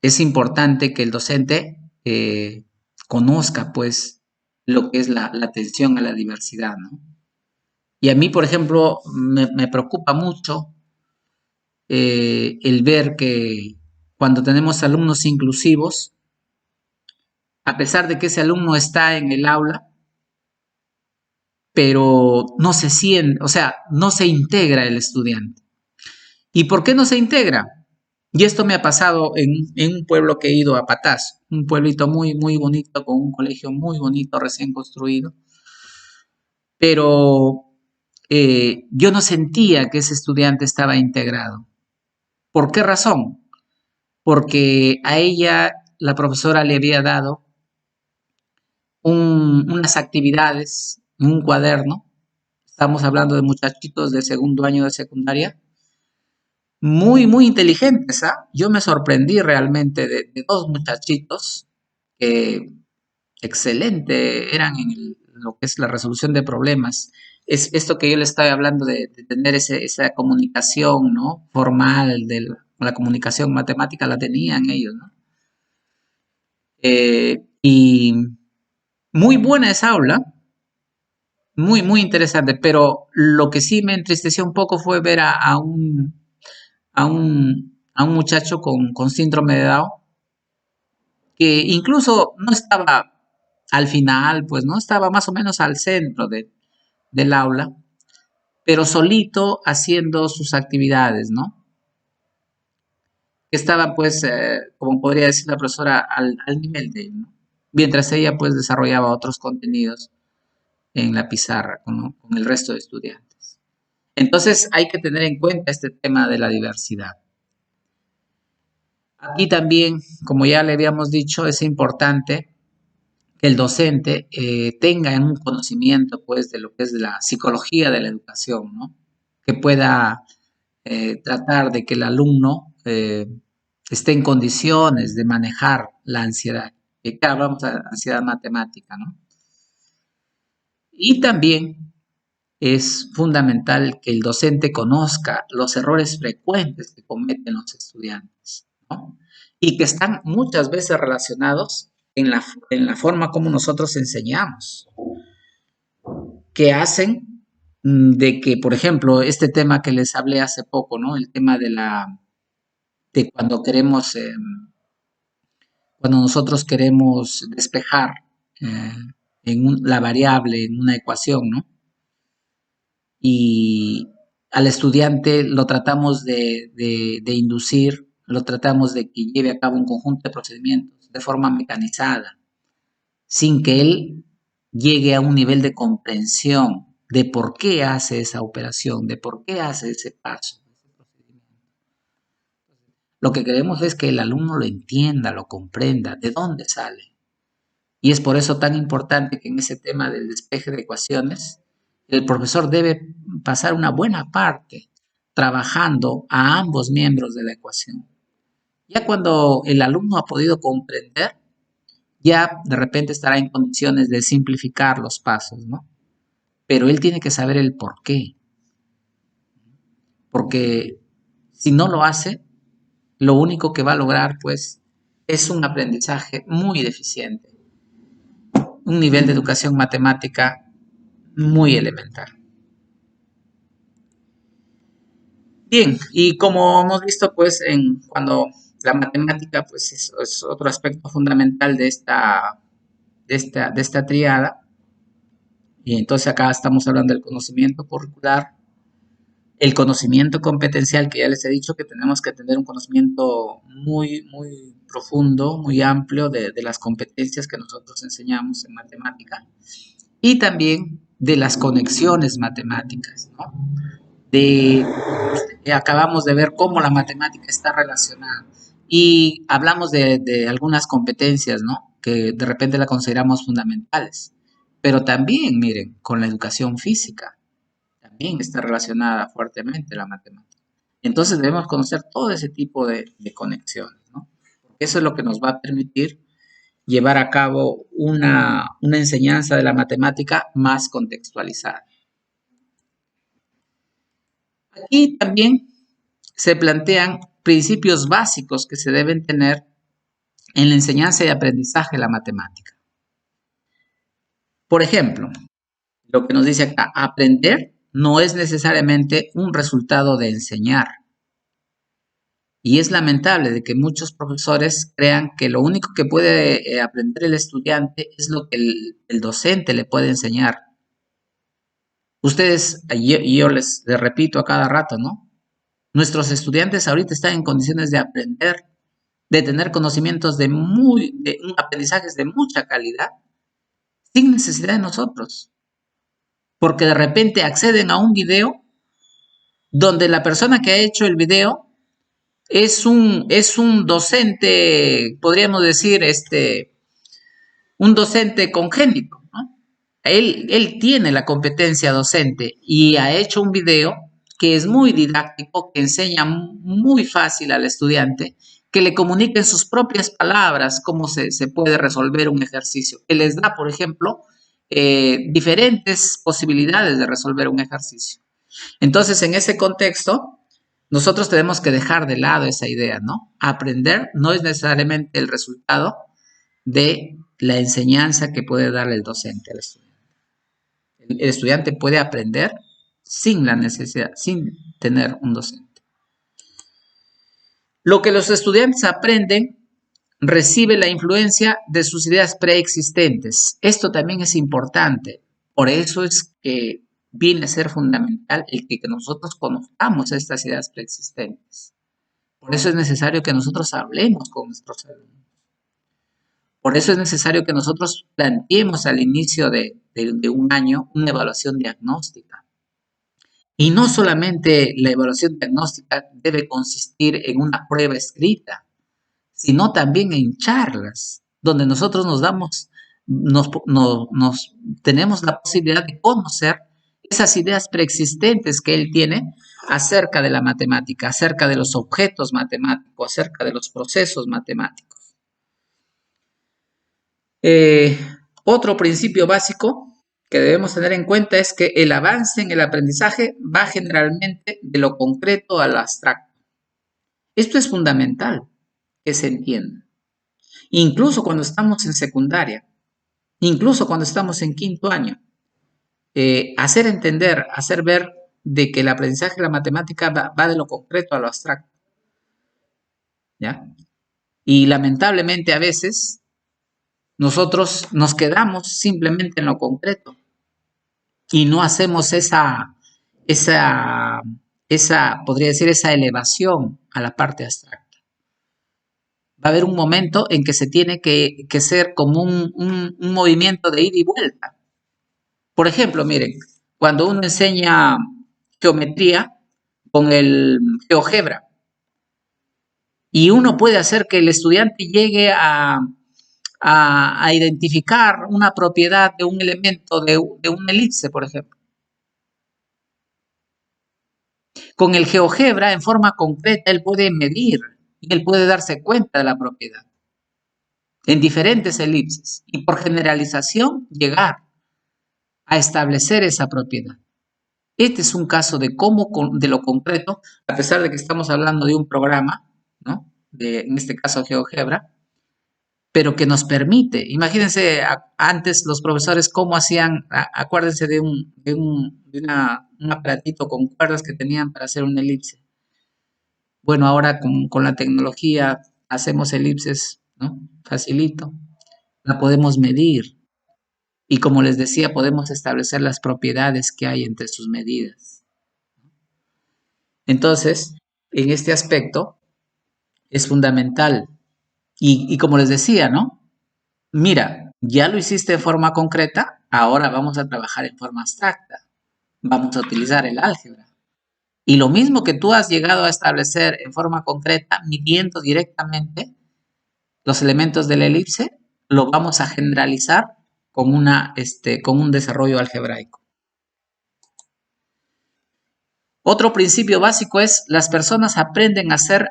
es importante que el docente conozca, pues, lo que es la atención a la diversidad, ¿no? Y a mí, por ejemplo, me preocupa mucho el ver que cuando tenemos alumnos inclusivos, a pesar de que ese alumno está en el aula, pero no se siente, o sea, no se integra el estudiante. ¿Y por qué no se integra? Y esto me ha pasado en un pueblo que he ido a Patás, un pueblito muy, muy bonito, con un colegio muy bonito, recién construido, pero yo no sentía que ese estudiante estaba integrado. ¿Por qué razón? Porque a ella la profesora le había dado unas actividades en un cuaderno. Estamos hablando de muchachitos de segundo año de secundaria, muy, muy inteligentes. Yo me sorprendí realmente de dos muchachitos que excelente eran en lo que es la resolución de problemas. Es esto que yo le estaba hablando de tener esa comunicación, ¿no? Formal, de la comunicación matemática la tenían ellos, ¿no? Y muy buena esa aula, muy, muy interesante, pero lo que sí me entristeció un poco fue ver a un muchacho con síndrome de Down, que incluso no estaba al final, pues no estaba más o menos al centro del aula, pero solito haciendo sus actividades, ¿no? Que estaba pues, como podría decir la profesora, al nivel de él, ¿no? Mientras ella pues desarrollaba otros contenidos en la pizarra con el resto de estudiantes. Entonces hay que tener en cuenta este tema de la diversidad. Aquí también, como ya le habíamos dicho, es importante que el docente tenga un conocimiento pues de lo que es la psicología de la educación, ¿no? Que pueda tratar de que el alumno esté en condiciones de manejar la ansiedad. Y acá hablamos de ansiedad matemática, ¿no? Y también es fundamental que el docente conozca los errores frecuentes que cometen los estudiantes, ¿no? Y que están muchas veces relacionados en la forma como nosotros enseñamos, que hacen de que, por ejemplo, este tema que les hablé hace poco, ¿no? El tema de cuando queremos, cuando nosotros queremos despejar eh, la variable en una ecuación, ¿no? Y al estudiante lo tratamos de inducir, lo tratamos de que lleve a cabo un conjunto de procedimientos de forma mecanizada, sin que él llegue a un nivel de comprensión de por qué hace esa operación, de por qué hace ese paso. Lo que queremos es que el alumno lo entienda, lo comprenda, de dónde sale. Y es por eso tan importante que en ese tema del despeje de ecuaciones, el profesor debe pasar una buena parte trabajando a ambos miembros de la ecuación. Ya cuando el alumno ha podido comprender, ya de repente estará en condiciones de simplificar los pasos, ¿no? Pero él tiene que saber el por qué. Porque si no lo hace, lo único que va a lograr, pues, es un aprendizaje muy deficiente, un nivel de educación matemática muy elemental. Bien, y como hemos visto, pues, cuando la matemática, pues, es otro aspecto fundamental de esta triada, y entonces acá estamos hablando del conocimiento curricular, El conocimiento competencial, que ya les he dicho que tenemos que tener un conocimiento muy, muy profundo, muy amplio de las competencias que nosotros enseñamos en matemática y también de las conexiones matemáticas, ¿no? Acabamos de ver cómo la matemática está relacionada y hablamos de algunas competencias, ¿no? Que de repente la consideramos fundamentales, pero también, miren, con la educación física, también está relacionada fuertemente la matemática. Entonces debemos conocer todo ese tipo de conexiones, ¿no? Porque eso es lo que nos va a permitir llevar a cabo una enseñanza de la matemática más contextualizada. Aquí también se plantean principios básicos que se deben tener en la enseñanza y aprendizaje de la matemática. Por ejemplo, lo que nos dice acá, aprender no es necesariamente un resultado de enseñar. Y es lamentable de que muchos profesores crean que lo único que puede aprender el estudiante es lo que el docente le puede enseñar. Ustedes, yo les repito a cada rato, ¿no? Nuestros estudiantes ahorita están en condiciones de aprender, de tener conocimientos de aprendizajes de mucha calidad, sin necesidad de nosotros. Porque de repente acceden a un video donde la persona que ha hecho el video es un docente, podríamos decir, un docente congénito, ¿no? Él tiene la competencia docente y ha hecho un video que es muy didáctico, que enseña muy fácil al estudiante, que le comunique en sus propias palabras cómo se puede resolver un ejercicio, que les da, por ejemplo, diferentes posibilidades de resolver un ejercicio. Entonces, en ese contexto, nosotros tenemos que dejar de lado esa idea, ¿no? Aprender no es necesariamente el resultado de la enseñanza que puede darle el docente al estudiante. El estudiante puede aprender sin la necesidad, sin tener un docente. Lo que los estudiantes aprenden recibe la influencia de sus ideas preexistentes. Esto también es importante. Por eso es que viene a ser fundamental el que nosotros conozcamos estas ideas preexistentes. Por eso es necesario que nosotros hablemos con nuestros alumnos. Por eso es necesario que nosotros planteemos al inicio de un año una evaluación diagnóstica. Y no solamente la evaluación diagnóstica debe consistir en una prueba escrita, sino también en charlas, donde nosotros tenemos la posibilidad de conocer esas ideas preexistentes que él tiene acerca de la matemática, acerca de los objetos matemáticos, acerca de los procesos matemáticos. Otro principio básico que debemos tener en cuenta es que el avance en el aprendizaje va generalmente de lo concreto a lo abstracto. Esto es fundamental que se entienda. Incluso cuando estamos en secundaria, incluso cuando estamos en quinto año, hacer entender, hacer ver de que el aprendizaje de la matemática va de lo concreto a lo abstracto. ¿Ya? Y lamentablemente a veces nosotros nos quedamos simplemente en lo concreto y no hacemos podría decir, esa elevación a la parte abstracta. Va a haber un momento en que se tiene que ser como un movimiento de ida y vuelta. Por ejemplo, miren, cuando uno enseña geometría con el GeoGebra y uno puede hacer que el estudiante llegue a identificar una propiedad de un elemento de una elipse, por ejemplo. Con el GeoGebra, en forma concreta, él puede medir y él puede darse cuenta de la propiedad en diferentes elipses y por generalización llegar a establecer esa propiedad. Este es un caso de cómo, de lo concreto, a pesar de que estamos hablando de un programa, ¿no? En este caso GeoGebra, pero que nos permite, imagínense antes los profesores cómo hacían, acuérdense de un aparatito con cuerdas que tenían para hacer una elipse. Bueno, ahora con la tecnología hacemos elipses, ¿no? Facilito, la podemos medir y como les decía, podemos establecer las propiedades que hay entre sus medidas. Entonces, en este aspecto es fundamental. Y como les decía, ¿no? Mira, ya lo hiciste de forma concreta, ahora vamos a trabajar en forma abstracta. Vamos a utilizar el álgebra. Y lo mismo que tú has llegado a establecer en forma concreta, midiendo directamente los elementos de la elipse, lo vamos a generalizar con un desarrollo algebraico. Otro principio básico es: las personas aprenden a hacer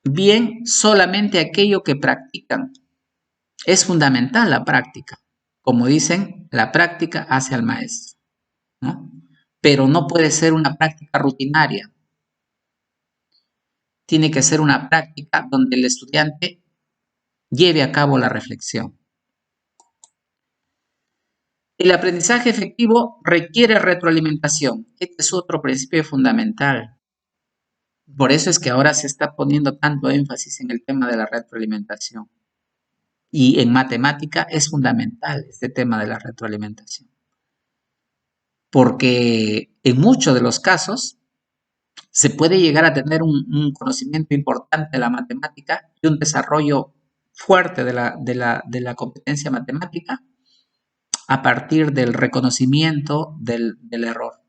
bien solamente aquello que practican. Es fundamental la práctica. Como dicen, la práctica hace al maestro, ¿no? Pero no puede ser una práctica rutinaria. Tiene que ser una práctica donde el estudiante lleve a cabo la reflexión. El aprendizaje efectivo requiere retroalimentación. Este es otro principio fundamental. Por eso es que ahora se está poniendo tanto énfasis en el tema de la retroalimentación. Y en matemática es fundamental este tema de la retroalimentación. Porque en muchos de los casos se puede llegar a tener un conocimiento importante de la matemática y un desarrollo fuerte de la competencia matemática a partir del reconocimiento del error.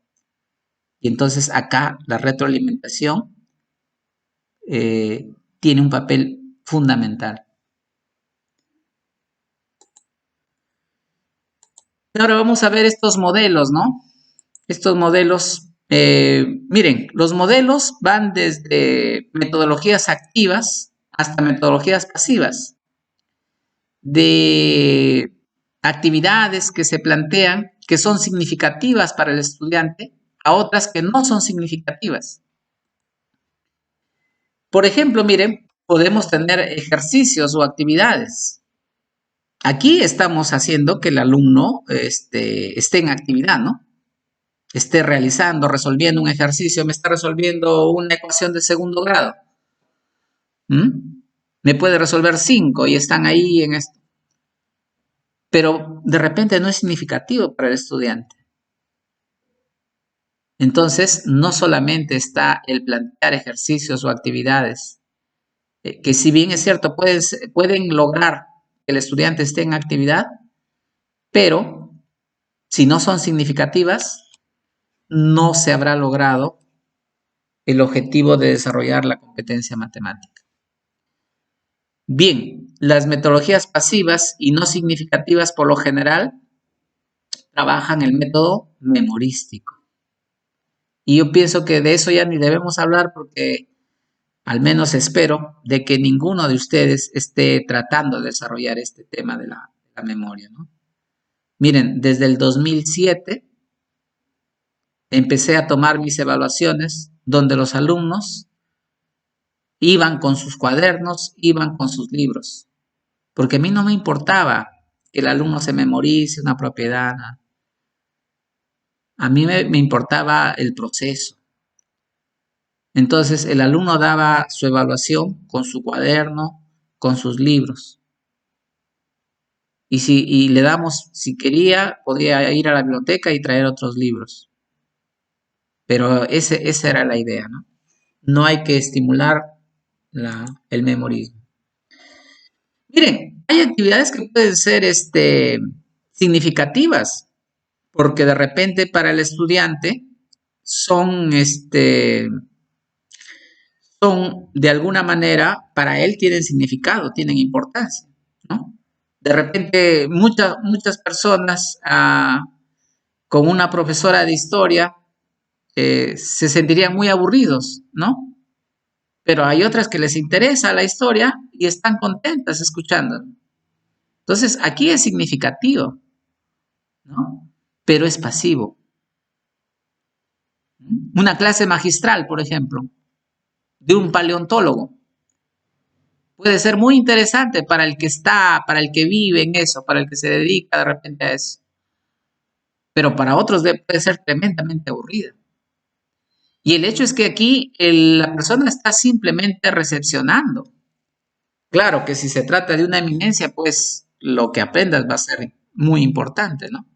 Y entonces acá la retroalimentación tiene un papel fundamental. Ahora vamos a ver estos modelos, ¿no? Estos modelos, miren, los modelos van desde metodologías activas hasta metodologías pasivas, de actividades que se plantean que son significativas para el estudiante a otras que no son significativas. Por ejemplo, miren, podemos tener ejercicios o actividades. Aquí estamos haciendo que el alumno esté en actividad, ¿no? Esté realizando, resolviendo un ejercicio, me está resolviendo una ecuación de segundo grado. Me puede resolver 5 y están ahí en esto. Pero de repente no es significativo para el estudiante. Entonces, no solamente está el plantear ejercicios o actividades, que si bien es cierto, pueden lograr que el estudiante esté en actividad, pero si no son significativas, no se habrá logrado el objetivo de desarrollar la competencia matemática. Bien, las metodologías pasivas y no significativas por lo general trabajan el método memorístico. Y yo pienso que de eso ya ni debemos hablar porque al menos espero de que ninguno de ustedes esté tratando de desarrollar este tema de la memoria, ¿no? Miren, desde el 2007 empecé a tomar mis evaluaciones donde los alumnos iban con sus cuadernos, iban con sus libros, porque a mí no me importaba que el alumno se memorice una propiedad, ¿no? A mí me importaba el proceso. Entonces el alumno daba su evaluación con su cuaderno, con sus libros. Y le damos, si quería, podía ir a la biblioteca y traer otros libros. Pero esa era la idea, ¿no? No hay que estimular el memorismo. Miren, hay actividades que pueden ser significativas, porque de repente para el estudiante son de alguna manera, para él tienen significado, tienen importancia, ¿no? De repente muchas personas con una profesora de historia se sentirían muy aburridos, ¿no? Pero hay otras que les interesa la historia y están contentas escuchando. Entonces, aquí es significativo, ¿no? Pero es pasivo. Una clase magistral, por ejemplo, de un paleontólogo, puede ser muy interesante para el que para el que vive en eso, para el que se dedica de repente a eso. Pero para otros puede ser tremendamente aburrida. Y el hecho es que aquí la persona está simplemente recepcionando. Claro que si se trata de una eminencia, pues lo que aprendas va a ser muy importante, ¿no?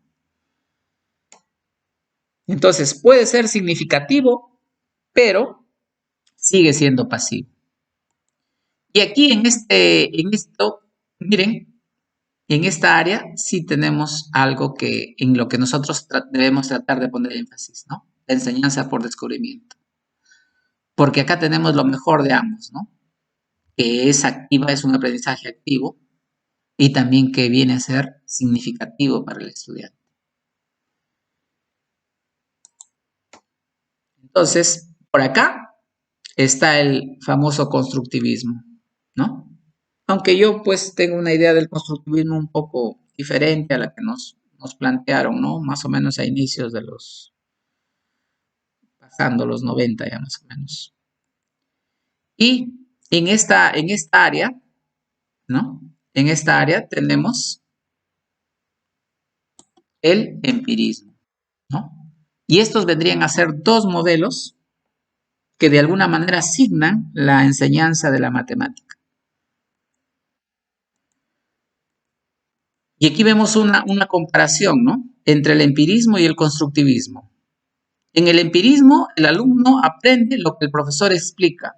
Entonces puede ser significativo, pero sigue siendo pasivo. Y aquí en esto, miren, en esta área sí tenemos algo que en lo que nosotros debemos tratar de poner énfasis, ¿no? La enseñanza por descubrimiento. Porque acá tenemos lo mejor de ambos, ¿no? Que es activa, es un aprendizaje activo y también que viene a ser significativo para el estudiante. Entonces, por acá está el famoso constructivismo, ¿no? Aunque yo pues tengo una idea del constructivismo un poco diferente a la que nos plantearon, ¿no? Más o menos a inicios de pasando los 90 ya más o menos. Y en esta área, ¿no? En esta área tenemos el empirismo, ¿no? Y estos vendrían a ser dos modelos que de alguna manera asignan la enseñanza de la matemática. Y aquí vemos una comparación, ¿no? Entre el empirismo y el constructivismo. En el empirismo, el alumno aprende lo que el profesor explica.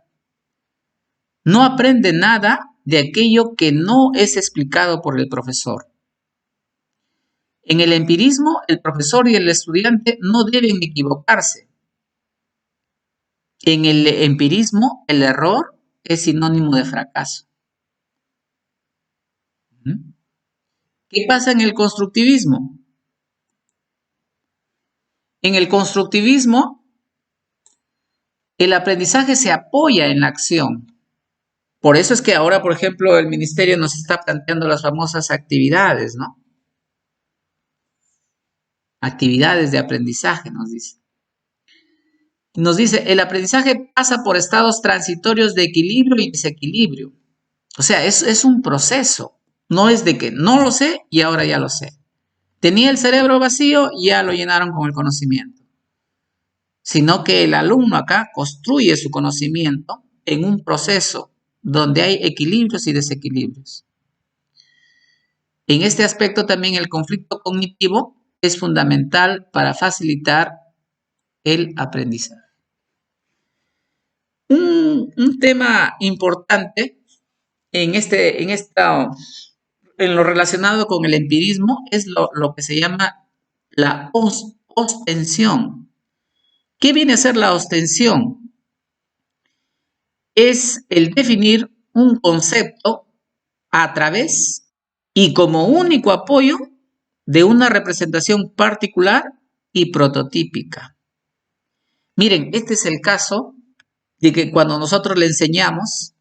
No aprende nada de aquello que no es explicado por el profesor. En el empirismo, el profesor y el estudiante no deben equivocarse. En el empirismo, el error es sinónimo de fracaso. ¿Qué pasa en el constructivismo? En el constructivismo, el aprendizaje se apoya en la acción. Por eso es que ahora, por ejemplo, el ministerio nos está planteando las famosas actividades, ¿no? Actividades de aprendizaje, nos dice. Nos dice, el aprendizaje pasa por estados transitorios de equilibrio y desequilibrio. O sea, es un proceso. No es de que no lo sé y ahora ya lo sé. Tenía el cerebro vacío y ya lo llenaron con el conocimiento. Sino que el alumno acá construye su conocimiento en un proceso donde hay equilibrios y desequilibrios. En este aspecto también el conflicto cognitivo es fundamental para facilitar el aprendizaje. Un tema importante en lo relacionado con el empirismo es lo que se llama la ostensión. ¿Qué viene a ser la ostensión? Es el definir un concepto a través y como único apoyo de una representación particular y prototípica. Miren, este es el caso de que cuando nosotros le enseñamos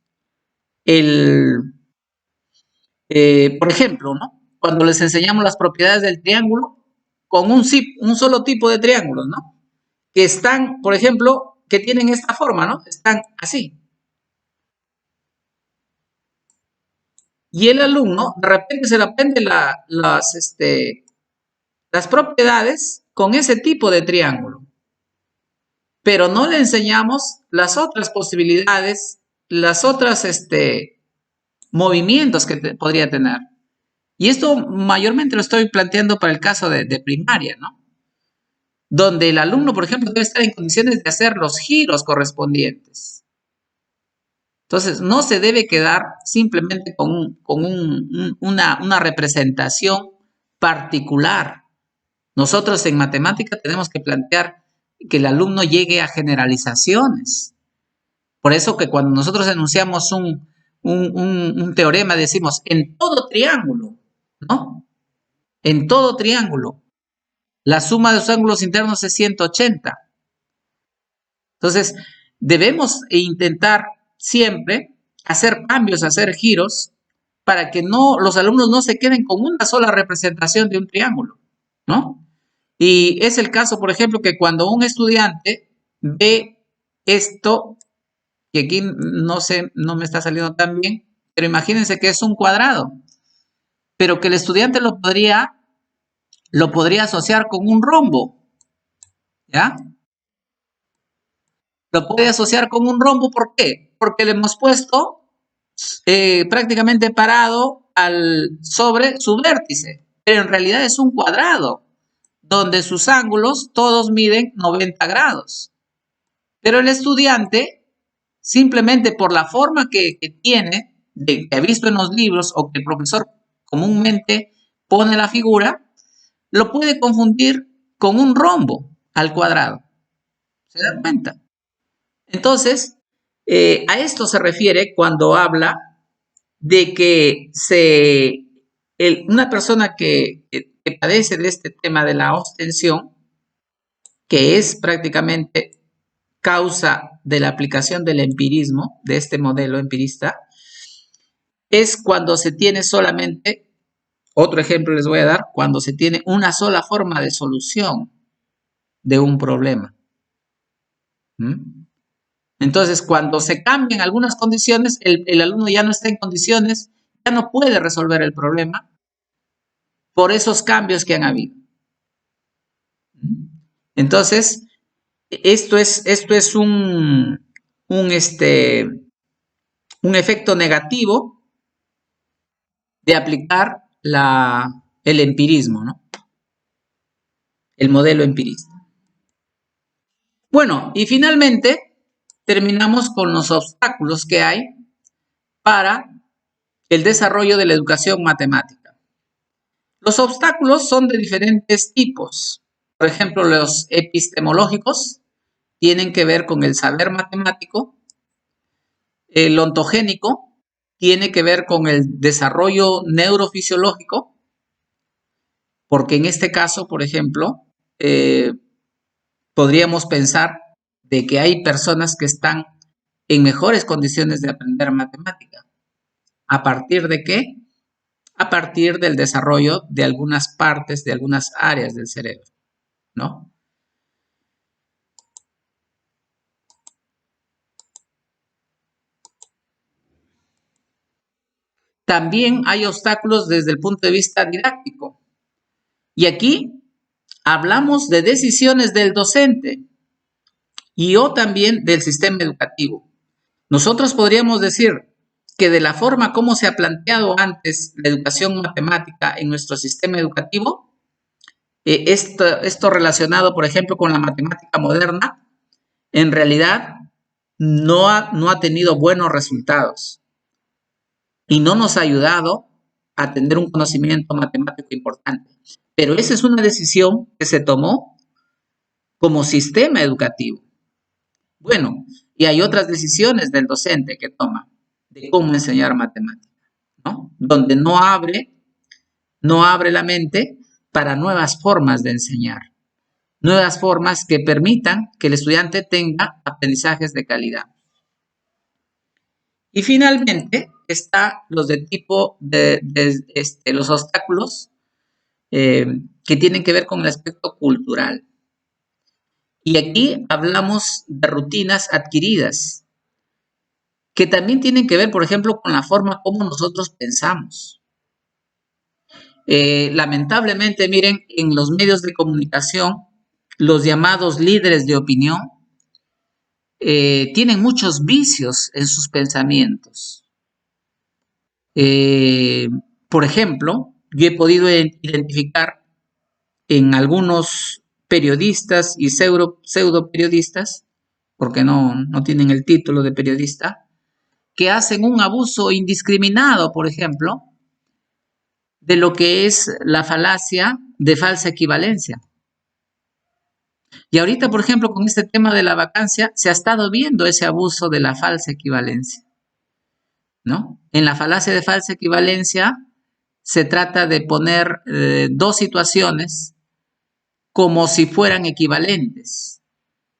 por ejemplo, ¿no? Cuando les enseñamos las propiedades del triángulo con un solo tipo de triángulos, ¿no? Que están, por ejemplo, que tienen esta forma, ¿no? Están así. Y el alumno de repente se le aprende las propiedades con ese tipo de triángulo. Pero no le enseñamos las otras posibilidades, las otras movimientos que podría tener. Y esto mayormente lo estoy planteando para el caso de primaria, ¿no? Donde el alumno, por ejemplo, debe estar en condiciones de hacer los giros correspondientes. Entonces, no se debe quedar simplemente con una representación particular. Nosotros en matemática tenemos que plantear que el alumno llegue a generalizaciones. Por eso que cuando nosotros enunciamos un teorema decimos en todo triángulo, ¿no? En todo triángulo, la suma de sus ángulos internos es 180. Entonces, debemos intentar siempre hacer cambios, hacer giros, para que los alumnos no se queden con una sola representación de un triángulo, ¿no? Y es el caso, por ejemplo, que cuando un estudiante ve esto, que aquí no sé, no me está saliendo tan bien, pero imagínense que es un cuadrado, pero que el estudiante lo podría asociar con un rombo, ¿ya? Lo puede asociar con un rombo, ¿por qué? Porque le hemos puesto prácticamente parado sobre su vértice, pero en realidad es un cuadrado, donde sus ángulos todos miden 90 grados. Pero el estudiante simplemente por la forma que tiene, que ha visto en los libros o que el profesor comúnmente pone la figura, lo puede confundir con un rombo al cuadrado. ¿Se dan cuenta? Entonces, a esto se refiere cuando habla de que una persona que padece de este tema de la ostensión, que es prácticamente causa de la aplicación del empirismo, de este modelo empirista, es cuando se tiene solamente, otro ejemplo les voy a dar, cuando se tiene una sola forma de solución de un problema. ¿Mm? Entonces, cuando se cambian algunas condiciones, el alumno ya no está en condiciones, ya no puede resolver el problema por esos cambios que han habido. Entonces, esto es un efecto negativo de aplicar el empirismo, ¿no? El modelo empirista. Bueno, y finalmente terminamos con los obstáculos que hay para el desarrollo de la educación matemática. Los obstáculos son de diferentes tipos. Por ejemplo, los epistemológicos tienen que ver con el saber matemático. El ontogénico tiene que ver con el desarrollo neurofisiológico, porque en este caso, por ejemplo, podríamos pensar de que hay personas que están en mejores condiciones de aprender matemática. ¿A partir de qué? A partir del desarrollo de algunas partes, de algunas áreas del cerebro, ¿no? También hay obstáculos desde el punto de vista didáctico. Y aquí hablamos de decisiones del docente y o también del sistema educativo. Nosotros podríamos decir que de la forma como se ha planteado antes la educación matemática en nuestro sistema educativo, esto relacionado, por ejemplo, con la matemática moderna, en realidad no ha tenido buenos resultados y no nos ha ayudado a tener un conocimiento matemático importante. Pero esa es una decisión que se tomó como sistema educativo. Bueno, y hay otras decisiones del docente que toma de cómo enseñar matemática, ¿no? Donde no abre la mente para nuevas formas de enseñar, nuevas formas que permitan que el estudiante tenga aprendizajes de calidad. Y finalmente está los de tipo de los obstáculos que tienen que ver con el aspecto cultural. Y aquí hablamos de rutinas adquiridas, que también tienen que ver, por ejemplo, con la forma como nosotros pensamos. Lamentablemente, miren, en los medios de comunicación, los llamados líderes de opinión tienen muchos vicios en sus pensamientos. Por ejemplo, yo he podido identificar en algunos periodistas y pseudo periodistas, porque no tienen el título de periodista, que hacen un abuso indiscriminado, por ejemplo, de lo que es la falacia de falsa equivalencia. Y ahorita, por ejemplo, con este tema de la vacancia, se ha estado viendo ese abuso de la falsa equivalencia, ¿no? En la falacia de falsa equivalencia se trata de poner dos situaciones como si fueran equivalentes,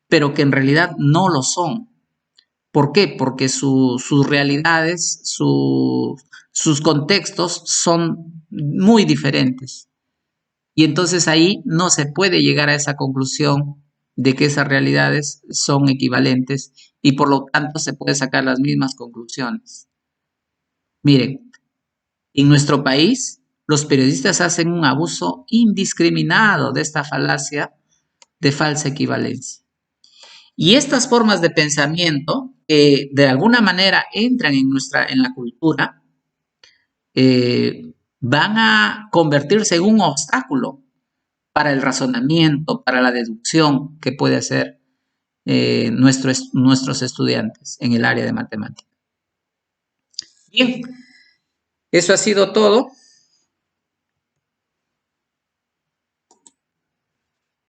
pero que en realidad no lo son. ¿Por qué? Porque sus realidades, sus contextos son muy diferentes. Y entonces ahí no se puede llegar a esa conclusión de que esas realidades son equivalentes y por lo tanto se puede sacar las mismas conclusiones. Miren, en nuestro país los periodistas hacen un abuso indiscriminado de esta falacia de falsa equivalencia. Y estas formas de pensamiento que de alguna manera entran en la cultura van a convertirse en un obstáculo para el razonamiento, para la deducción que puede hacer nuestros estudiantes en el área de matemática. Bien, eso ha sido todo.